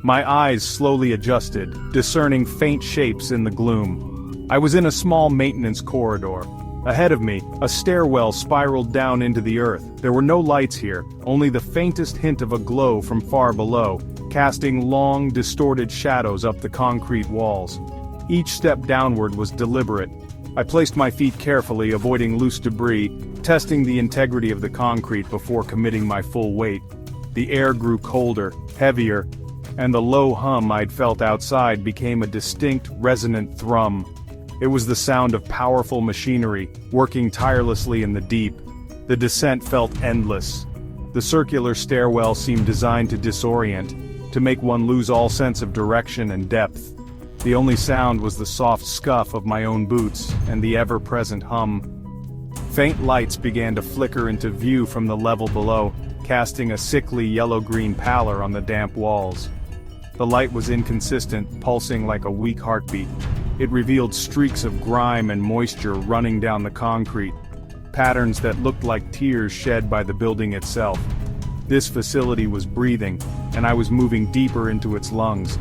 My eyes slowly adjusted, discerning faint shapes in the gloom. I was in a small maintenance corridor. Ahead of me, a stairwell spiraled down into the earth. There were no lights here, only the faintest hint of a glow from far below, casting long, distorted shadows up the concrete walls. Each step downward was deliberate. I placed my feet carefully, avoiding loose debris, testing the integrity of the concrete before committing my full weight. The air grew colder, heavier, and the low hum I'd felt outside became a distinct, resonant thrum. It was the sound of powerful machinery, working tirelessly in the deep. The descent felt endless. The circular stairwell seemed designed to disorient, to make one lose all sense of direction and depth. The only sound was the soft scuff of my own boots and the ever-present hum. Faint lights began to flicker into view from the level below, casting a sickly yellow-green pallor on the damp walls. The light was inconsistent, pulsing like a weak heartbeat. It revealed streaks of grime and moisture running down the concrete, patterns that looked like tears shed by the building itself. This facility was breathing, and I was moving deeper into its lungs.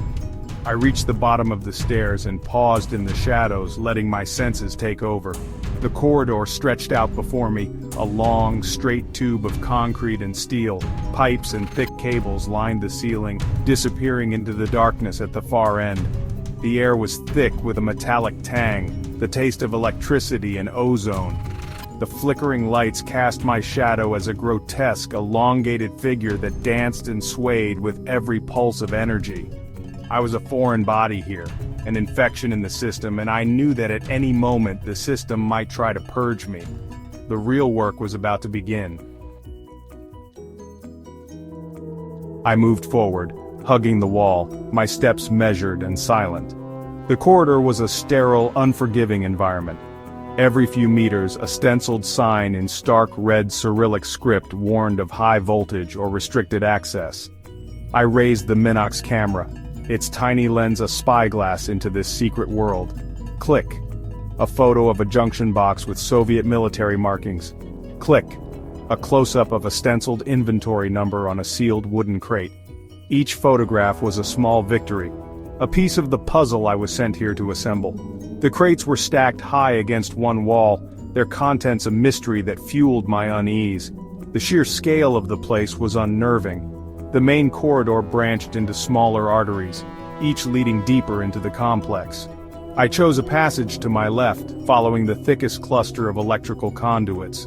I reached the bottom of the stairs and paused in the shadows, letting my senses take over. The corridor stretched out before me, a long, straight tube of concrete and steel. Pipes and thick cables lined the ceiling, disappearing into the darkness at the far end. The air was thick with a metallic tang, the taste of electricity and ozone. The flickering lights cast my shadow as a grotesque, elongated figure that danced and swayed with every pulse of energy. I was a foreign body here, an infection in the system, and I knew that at any moment the system might try to purge me. The real work was about to begin. I moved forward, hugging the wall, my steps measured and silent. The corridor was a sterile, unforgiving environment. Every few meters, a stenciled sign in stark red Cyrillic script warned of high voltage or restricted access. I raised the Minox camera, its tiny lens a spyglass into this secret world. Click. A photo of a junction box with Soviet military markings. Click. A close-up of a stenciled inventory number on a sealed wooden crate. Each photograph was a small victory, a piece of the puzzle I was sent here to assemble. The crates were stacked high against one wall, their contents a mystery that fueled my unease. The sheer scale of the place was unnerving. The main corridor branched into smaller arteries, each leading deeper into the complex. I chose a passage to my left, following the thickest cluster of electrical conduits.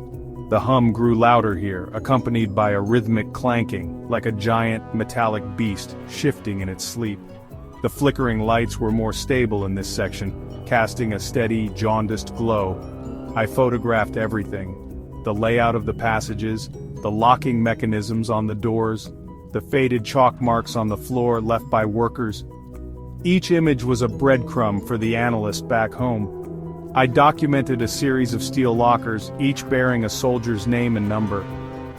The hum grew louder here, accompanied by a rhythmic clanking, like a giant, metallic beast shifting in its sleep. The flickering lights were more stable in this section, casting a steady, jaundiced glow. I photographed everything. The layout of the passages, the locking mechanisms on the doors, the faded chalk marks on the floor left by workers. Each image was a breadcrumb for the analyst back home. I documented a series of steel lockers, each bearing a soldier's name and number.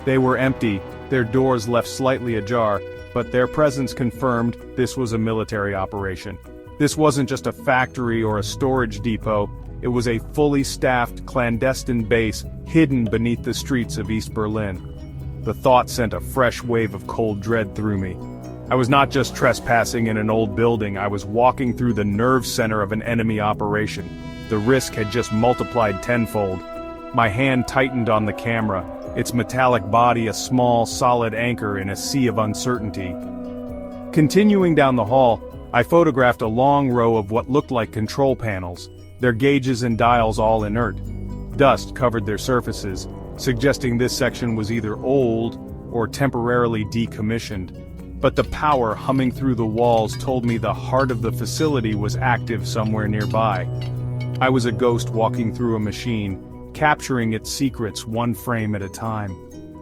They were empty, their doors left slightly ajar, but their presence confirmed this was a military operation. This wasn't just a factory or a storage depot, it was a fully staffed, clandestine base hidden beneath the streets of East Berlin. The thought sent a fresh wave of cold dread through me. I was not just trespassing in an old building, I was walking through the nerve center of an enemy operation. The risk had just multiplied tenfold. My hand tightened on the camera, its metallic body a small, solid anchor in a sea of uncertainty. Continuing down the hall, I photographed a long row of what looked like control panels, their gauges and dials all inert. Dust covered their surfaces, suggesting this section was either old or temporarily decommissioned. But the power humming through the walls told me the heart of the facility was active somewhere nearby. I was a ghost walking through a machine, capturing its secrets one frame at a time.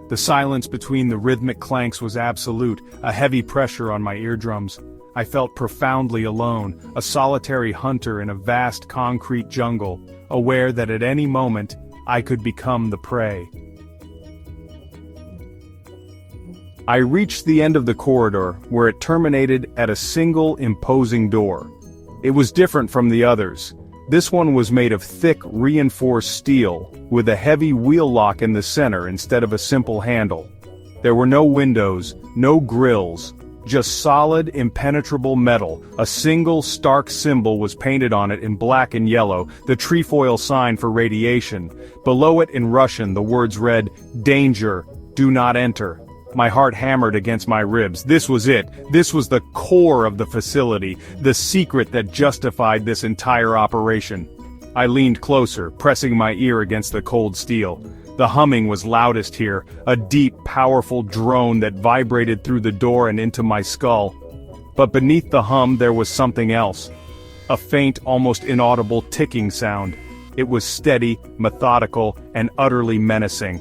The silence between the rhythmic clanks was absolute, a heavy pressure on my eardrums. I felt profoundly alone, a solitary hunter in a vast concrete jungle, aware that at any moment, I could become the prey. I reached the end of the corridor, where it terminated at a single imposing door. It was different from the others. This one was made of thick, reinforced steel, with a heavy wheel lock in the center instead of a simple handle. There were no windows, no grills, just solid, impenetrable metal. A single stark symbol was painted on it in black and yellow, the trefoil sign for radiation. Below it in Russian the words read, "Danger, do not enter." My heart hammered against my ribs. This was it. This was the core of the facility, the secret that justified this entire operation. I leaned closer, pressing my ear against the cold steel. The humming was loudest here, a deep, powerful drone that vibrated through the door and into my skull. But beneath the hum there was something else. A faint, almost inaudible ticking sound. It was steady, methodical, and utterly menacing.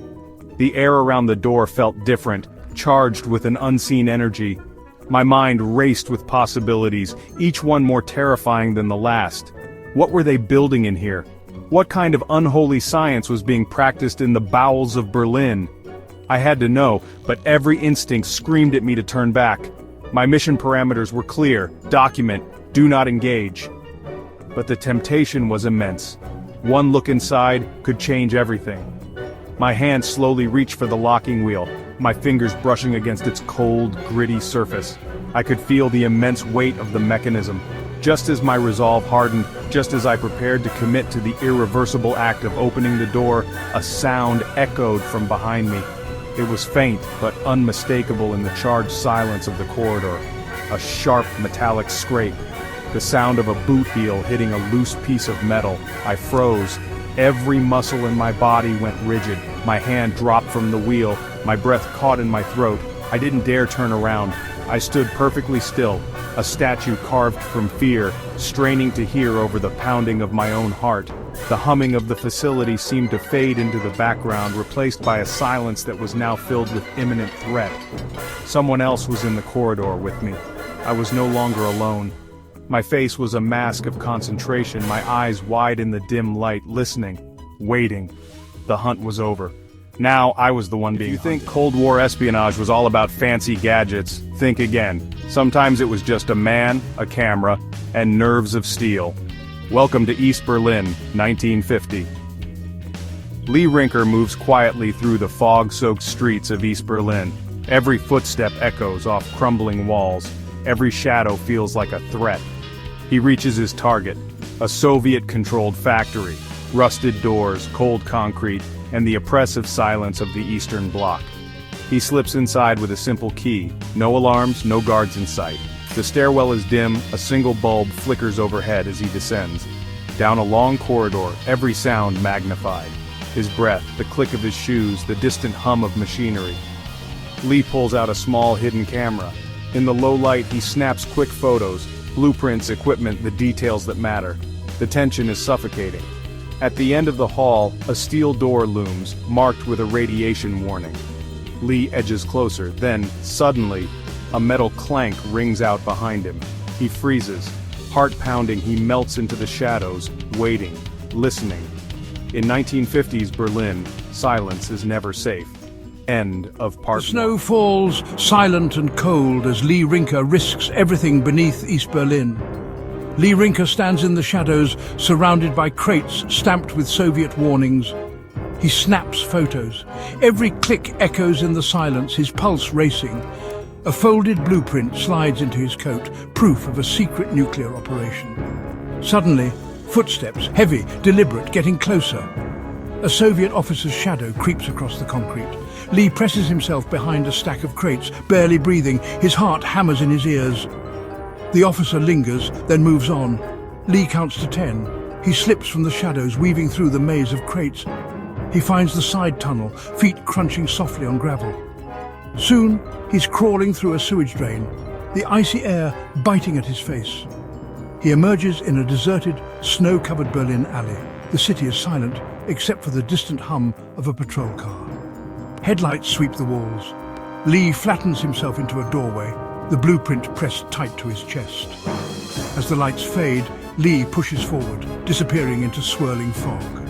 The air around the door felt different, charged with an unseen energy. My mind raced with possibilities, each one more terrifying than the last. What were they building in here? What kind of unholy science was being practiced in the bowels of Berlin? I had to know, but every instinct screamed at me to turn back. My mission parameters were clear: document, do not engage. But the temptation was immense. One look inside could change everything. My hand slowly reached for the locking wheel, my fingers brushing against its cold, gritty surface. I could feel the immense weight of the mechanism. Just as my resolve hardened, just as I prepared to commit to the irreversible act of opening the door, a sound echoed from behind me. It was faint, but unmistakable in the charged silence of the corridor. A sharp, metallic scrape. The sound of a boot heel hitting a loose piece of metal. I froze. Every muscle in my body went rigid. My hand dropped from the wheel. My breath caught in my throat. I didn't dare turn around. I stood perfectly still, a statue carved from fear, straining to hear over the pounding of my own heart. The humming of the facility seemed to fade into the background, replaced by a silence that was now filled with imminent threat. Someone else was in the corridor with me. I was no longer alone. My face was a mask of concentration, my eyes wide in the dim light, listening, waiting. The hunt was over. Now I was the one being hunted. If you think Cold War espionage was all about fancy gadgets, think again. Sometimes it was just a man, a camera, and nerves of steel. Welcome to East Berlin, 1950. Lee Rinker moves quietly through the fog-soaked streets of East Berlin. Every footstep echoes off crumbling walls. Every shadow feels like a threat. He reaches his target, a Soviet-controlled factory. Rusted doors, cold concrete, and the oppressive silence of the Eastern Bloc. He slips inside with a simple key. No alarms, no guards in sight. The stairwell is dim, a single bulb flickers overhead as he descends. Down a long corridor, every sound magnified. His breath, the click of his shoes, the distant hum of machinery. Lee pulls out a small hidden camera. In the low light he snaps quick photos, blueprints, equipment, the details that matter. The tension is suffocating. At the end of the hall, a steel door looms, marked with a radiation warning. Lee edges closer, then, suddenly, a metal clank rings out behind him. He freezes. Heart pounding, he melts into the shadows, waiting, listening. In 1950s Berlin, silence is never safe. End of part 1. The snow falls, silent and cold, as Lee Rinker risks everything beneath East Berlin. Lee Rinker stands in the shadows, surrounded by crates stamped with Soviet warnings. He snaps photos. Every click echoes in the silence, his pulse racing. A folded blueprint slides into his coat, proof of a secret nuclear operation. Suddenly, footsteps, heavy, deliberate, getting closer. A Soviet officer's shadow creeps across the concrete. Lee presses himself behind a stack of crates, barely breathing, his heart hammers in his ears. The officer lingers, then moves on. Lee counts to 10. He slips from the shadows, weaving through the maze of crates. He finds the side tunnel, feet crunching softly on gravel. Soon, he's crawling through a sewage drain, the icy air biting at his face. He emerges in a deserted, snow-covered Berlin alley. The city is silent, except for the distant hum of a patrol car. Headlights sweep the walls. Lee flattens himself into a doorway, the blueprint pressed tight to his chest. As the lights fade, Lee pushes forward, disappearing into swirling fog.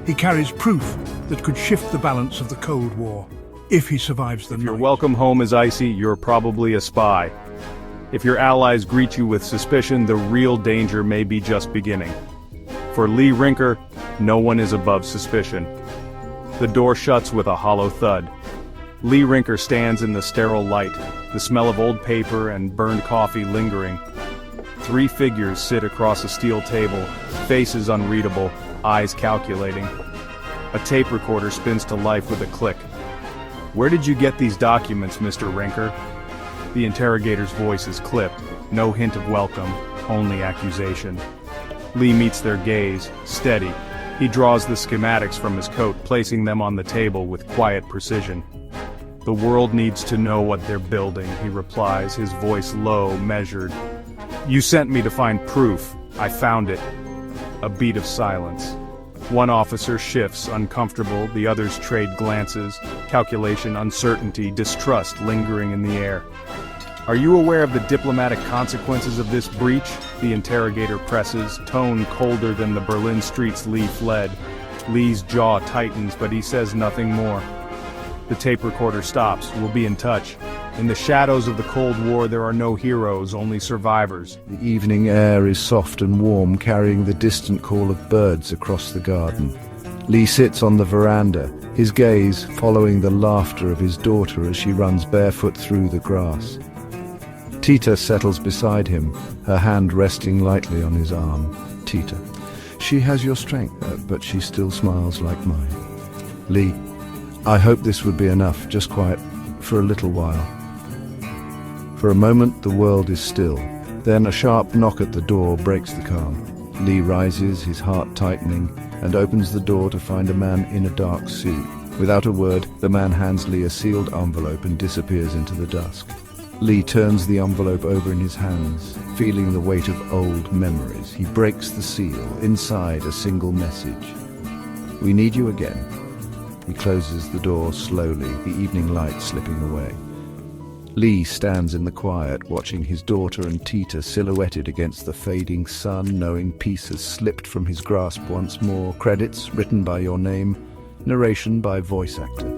He carries proof that could shift the balance of the Cold War, if he survives the night. If your welcome home is icy, you're probably a spy. If your allies greet you with suspicion, the real danger may be just beginning. For Lee Rinker, no one is above suspicion. The door shuts with a hollow thud. Lee Rinker stands in the sterile light, the smell of old paper and burned coffee lingering. 3 figures sit across a steel table, faces unreadable, eyes calculating. A tape recorder spins to life with a click. "Where did you get these documents, Mr. Rinker?" The interrogator's voice is clipped, no hint of welcome, only accusation. Lee meets their gaze, steady. He draws the schematics from his coat, placing them on the table with quiet precision. "The world needs to know what they're building," he replies, his voice low, measured. "You sent me to find proof. I found it." A beat of silence. One officer shifts, uncomfortable, the others trade glances, calculation, uncertainty, distrust lingering in the air. "Are you aware of the diplomatic consequences of this breach?" The interrogator presses, tone colder than the Berlin streets Lee fled. Lee's jaw tightens, but he says nothing more. The tape recorder stops. "We'll be in touch. In the shadows of the Cold War there are no heroes, only survivors." The evening air is soft and warm, carrying the distant call of birds across the garden. Lee sits on the veranda, his gaze following the laughter of his daughter as she runs barefoot through the grass. Tita settles beside him, her hand resting lightly on his arm. Tita. She has your strength, but she still smiles like mine. Lee, I hope this would be enough, just quiet, for a little while. For a moment the world is still. Then a sharp knock at the door breaks the calm. Lee rises, his heart tightening, and opens the door to find a man in a dark suit. Without a word, the man hands Lee a sealed envelope and disappears into the dusk. Lee turns the envelope over in his hands, feeling the weight of old memories. He breaks the seal, inside a single message. "We need you again." He closes the door slowly, the evening light slipping away. Lee stands in the quiet, watching his daughter and Tita silhouetted against the fading sun, knowing peace has slipped from his grasp once more. Credits written by your name, narration by voice actor.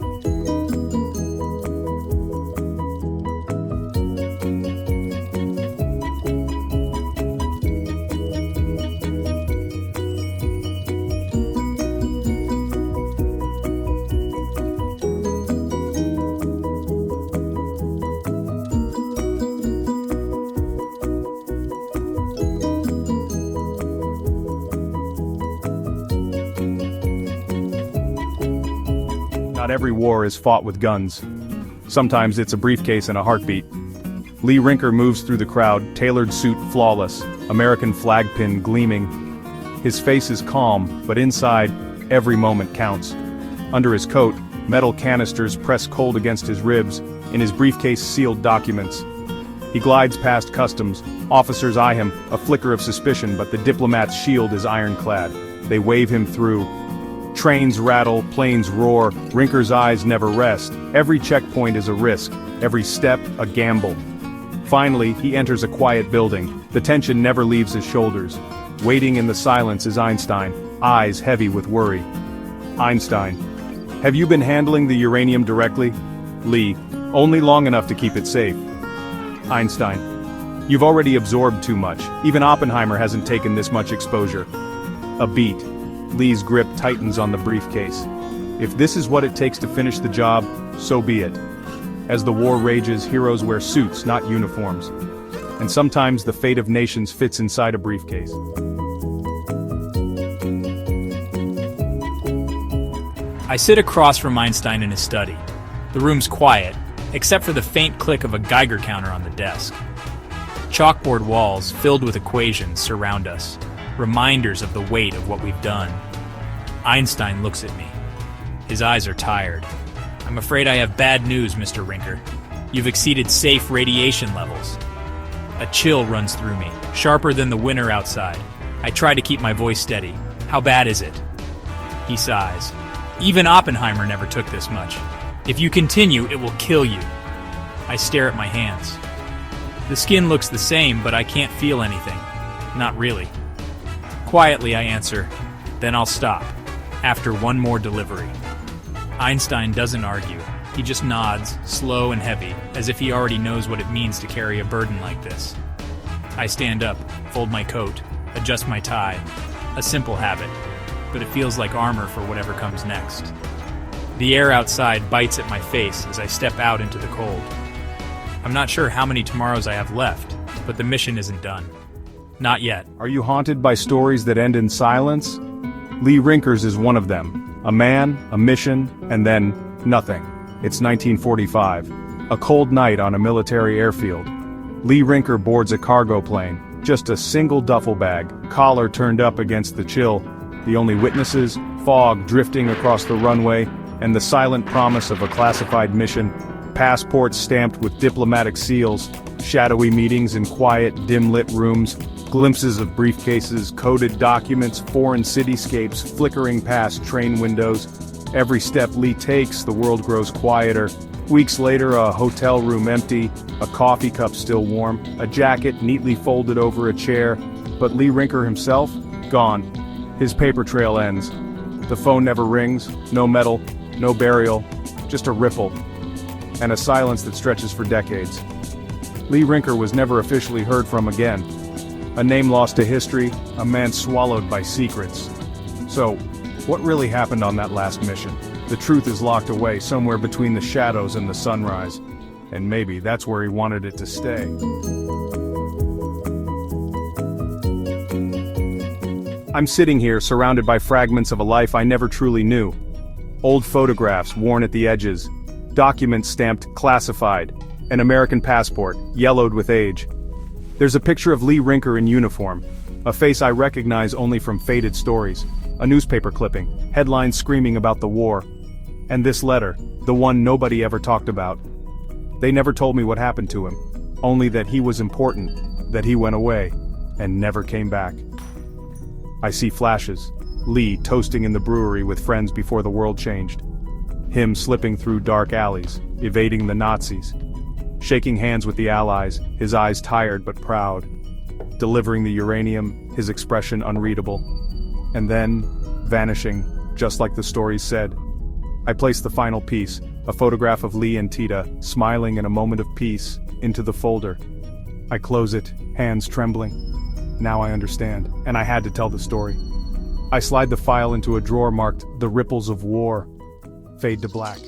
Not every war is fought with guns. Sometimes it's a briefcase and a heartbeat. Lee Rinker moves through the crowd, tailored suit flawless, American flag pin gleaming. His face is calm, but inside, every moment counts. Under his coat, metal canisters press cold against his ribs, in his briefcase sealed documents. He glides past customs. Officers eye him, a flicker of suspicion, but the diplomat's shield is ironclad. They wave him through. Trains rattle, planes roar, Rinker's eyes never rest. Every checkpoint is a risk, every step a gamble. Finally, he enters a quiet building. The tension never leaves his shoulders. Waiting in the silence is Einstein, eyes heavy with worry. Einstein. "Have you been handling the uranium directly?" Lee. "Only long enough to keep it safe." Einstein. "You've already absorbed too much. Even Oppenheimer hasn't taken this much exposure." A beat. Lee's grip tightens on the briefcase. If this is what it takes to finish the job, so be it. As the war rages, heroes wear suits, not uniforms. And sometimes the fate of nations fits inside a briefcase. I sit across from Einstein in his study. The room's quiet, except for the faint click of a Geiger counter on the desk. Chalkboard walls filled with equations surround us, reminders of the weight of what we've done. Einstein looks at me. His eyes are tired. "I'm afraid I have bad news, Mr. Rinker. You've exceeded safe radiation levels." A chill runs through me. sharper than the winter outside. I try to keep my voice steady. How bad is it? He sighs. Even Oppenheimer never took this much. If you continue, it will kill you. I stare at my hands. The skin looks the same, but I can't feel anything. Not really. Quietly, I answer, then I'll stop, after one more delivery. Einstein doesn't argue. He just nods, slow and heavy, as if he already knows what it means to carry a burden like this. I stand up, fold my coat, adjust my tie. A simple habit, but it feels like armor for whatever comes next. The air outside bites at my face as I step out into the cold. I'm not sure how many tomorrows I have left, but the mission isn't done. Not yet. Are you haunted by stories that end in silence? Lee Rinkers is one of them. A man, a mission, and then nothing. It's 1945. A cold night on a military airfield. Lee Rinker boards a cargo plane. Just a single duffel bag, collar turned up against the chill. The only witnesses, fog drifting across the runway, and the silent promise of a classified mission. Passports stamped with diplomatic seals, shadowy meetings in quiet, dim-lit rooms, glimpses of briefcases, coded documents, foreign cityscapes flickering past train windows. Every step Lee takes, the world grows quieter. Weeks later, a hotel room empty, a coffee cup still warm, a jacket neatly folded over a chair, but Lee Rinker himself, gone. His paper trail ends. The phone never rings, no medal, no burial, just a ripple, and a silence that stretches for decades. Lee Rinker was never officially heard from again. A name lost to history, a man swallowed by secrets. So, what really happened on that last mission? The truth is locked away somewhere between the shadows and the sunrise. And maybe that's where he wanted it to stay. I'm sitting here surrounded by fragments of a life I never truly knew. Old photographs worn at the edges, documents stamped classified, an American passport, yellowed with age. There's a picture of Lee Rinker in uniform, a face I recognize only from faded stories, a newspaper clipping, headlines screaming about the war. And this letter, the one nobody ever talked about. They never told me what happened to him, only that he was important, that he went away, and never came back. I see flashes, Lee toasting in the brewery with friends before the world changed. Him slipping through dark alleys, evading the Nazis. Shaking hands with the Allies, his eyes tired but proud. Delivering the uranium, his expression unreadable. And then, vanishing, just like the stories said. I place the final piece, a photograph of Lee and Tita, smiling in a moment of peace, into the folder. I close it, hands trembling. Now I understand, and I had to tell the story. I slide the file into a drawer marked, "The Ripples of War." Fade to black.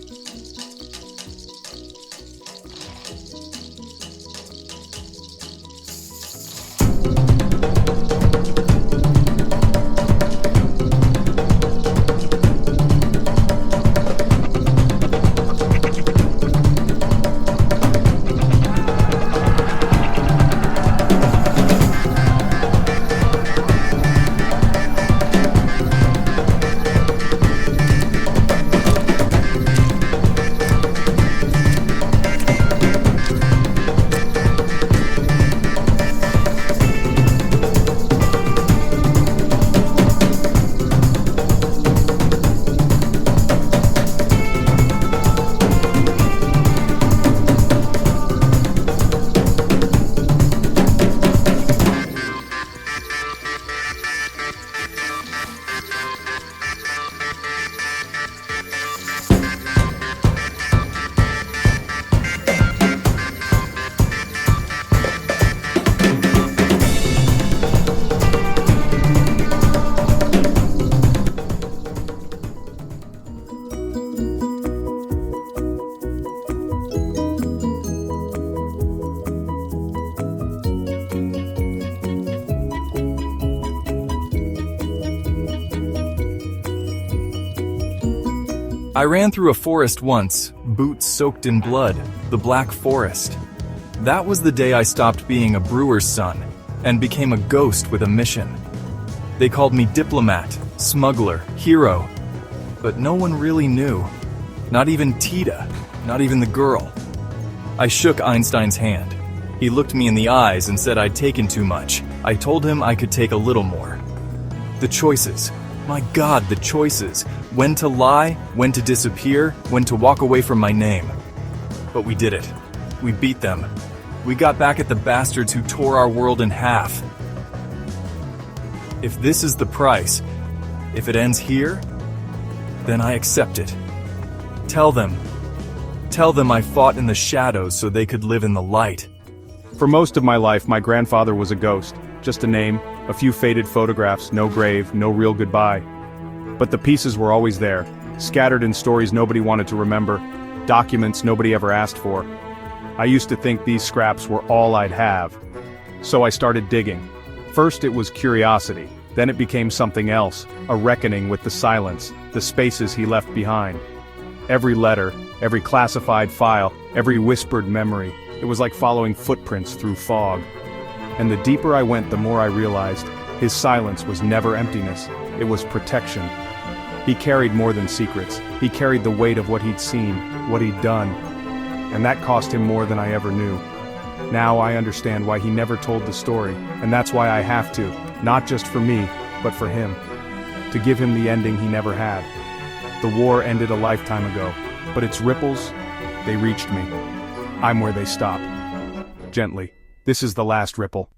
I ran through a forest once, boots soaked in blood, the Black Forest. That was the day I stopped being a brewer's son and became a ghost with a mission. They called me diplomat, smuggler, hero, but no one really knew. Not even Tita, not even the girl. I shook Einstein's hand. He looked me in the eyes and said I'd taken too much, I told him I could take a little more. The choices. My God, the choices. When to lie, when to disappear, when to walk away from my name. But we did it. We beat them. We got back at the bastards who tore our world in half. If this is the price, if it ends here, then I accept it. Tell them I fought in the shadows so they could live in the light. For most of my life, my grandfather was a ghost. Just a name, a few faded photographs, no grave, no real goodbye. But the pieces were always there, scattered in stories nobody wanted to remember, documents nobody ever asked for. I used to think these scraps were all I'd have. So I started digging. First it was curiosity, then it became something else, a reckoning with the silence, the spaces he left behind. Every letter, every classified file, every whispered memory, it was like following footprints through fog. And the deeper I went, the more I realized, his silence was never emptiness, it was protection. He carried more than secrets, he carried the weight of what he'd seen, what he'd done. And that cost him more than I ever knew. Now I understand why he never told the story, and that's why I have to, not just for me, but for him. To give him the ending he never had. The war ended a lifetime ago, but its ripples, they reached me. I'm where they stop. Gently. This is the last ripple.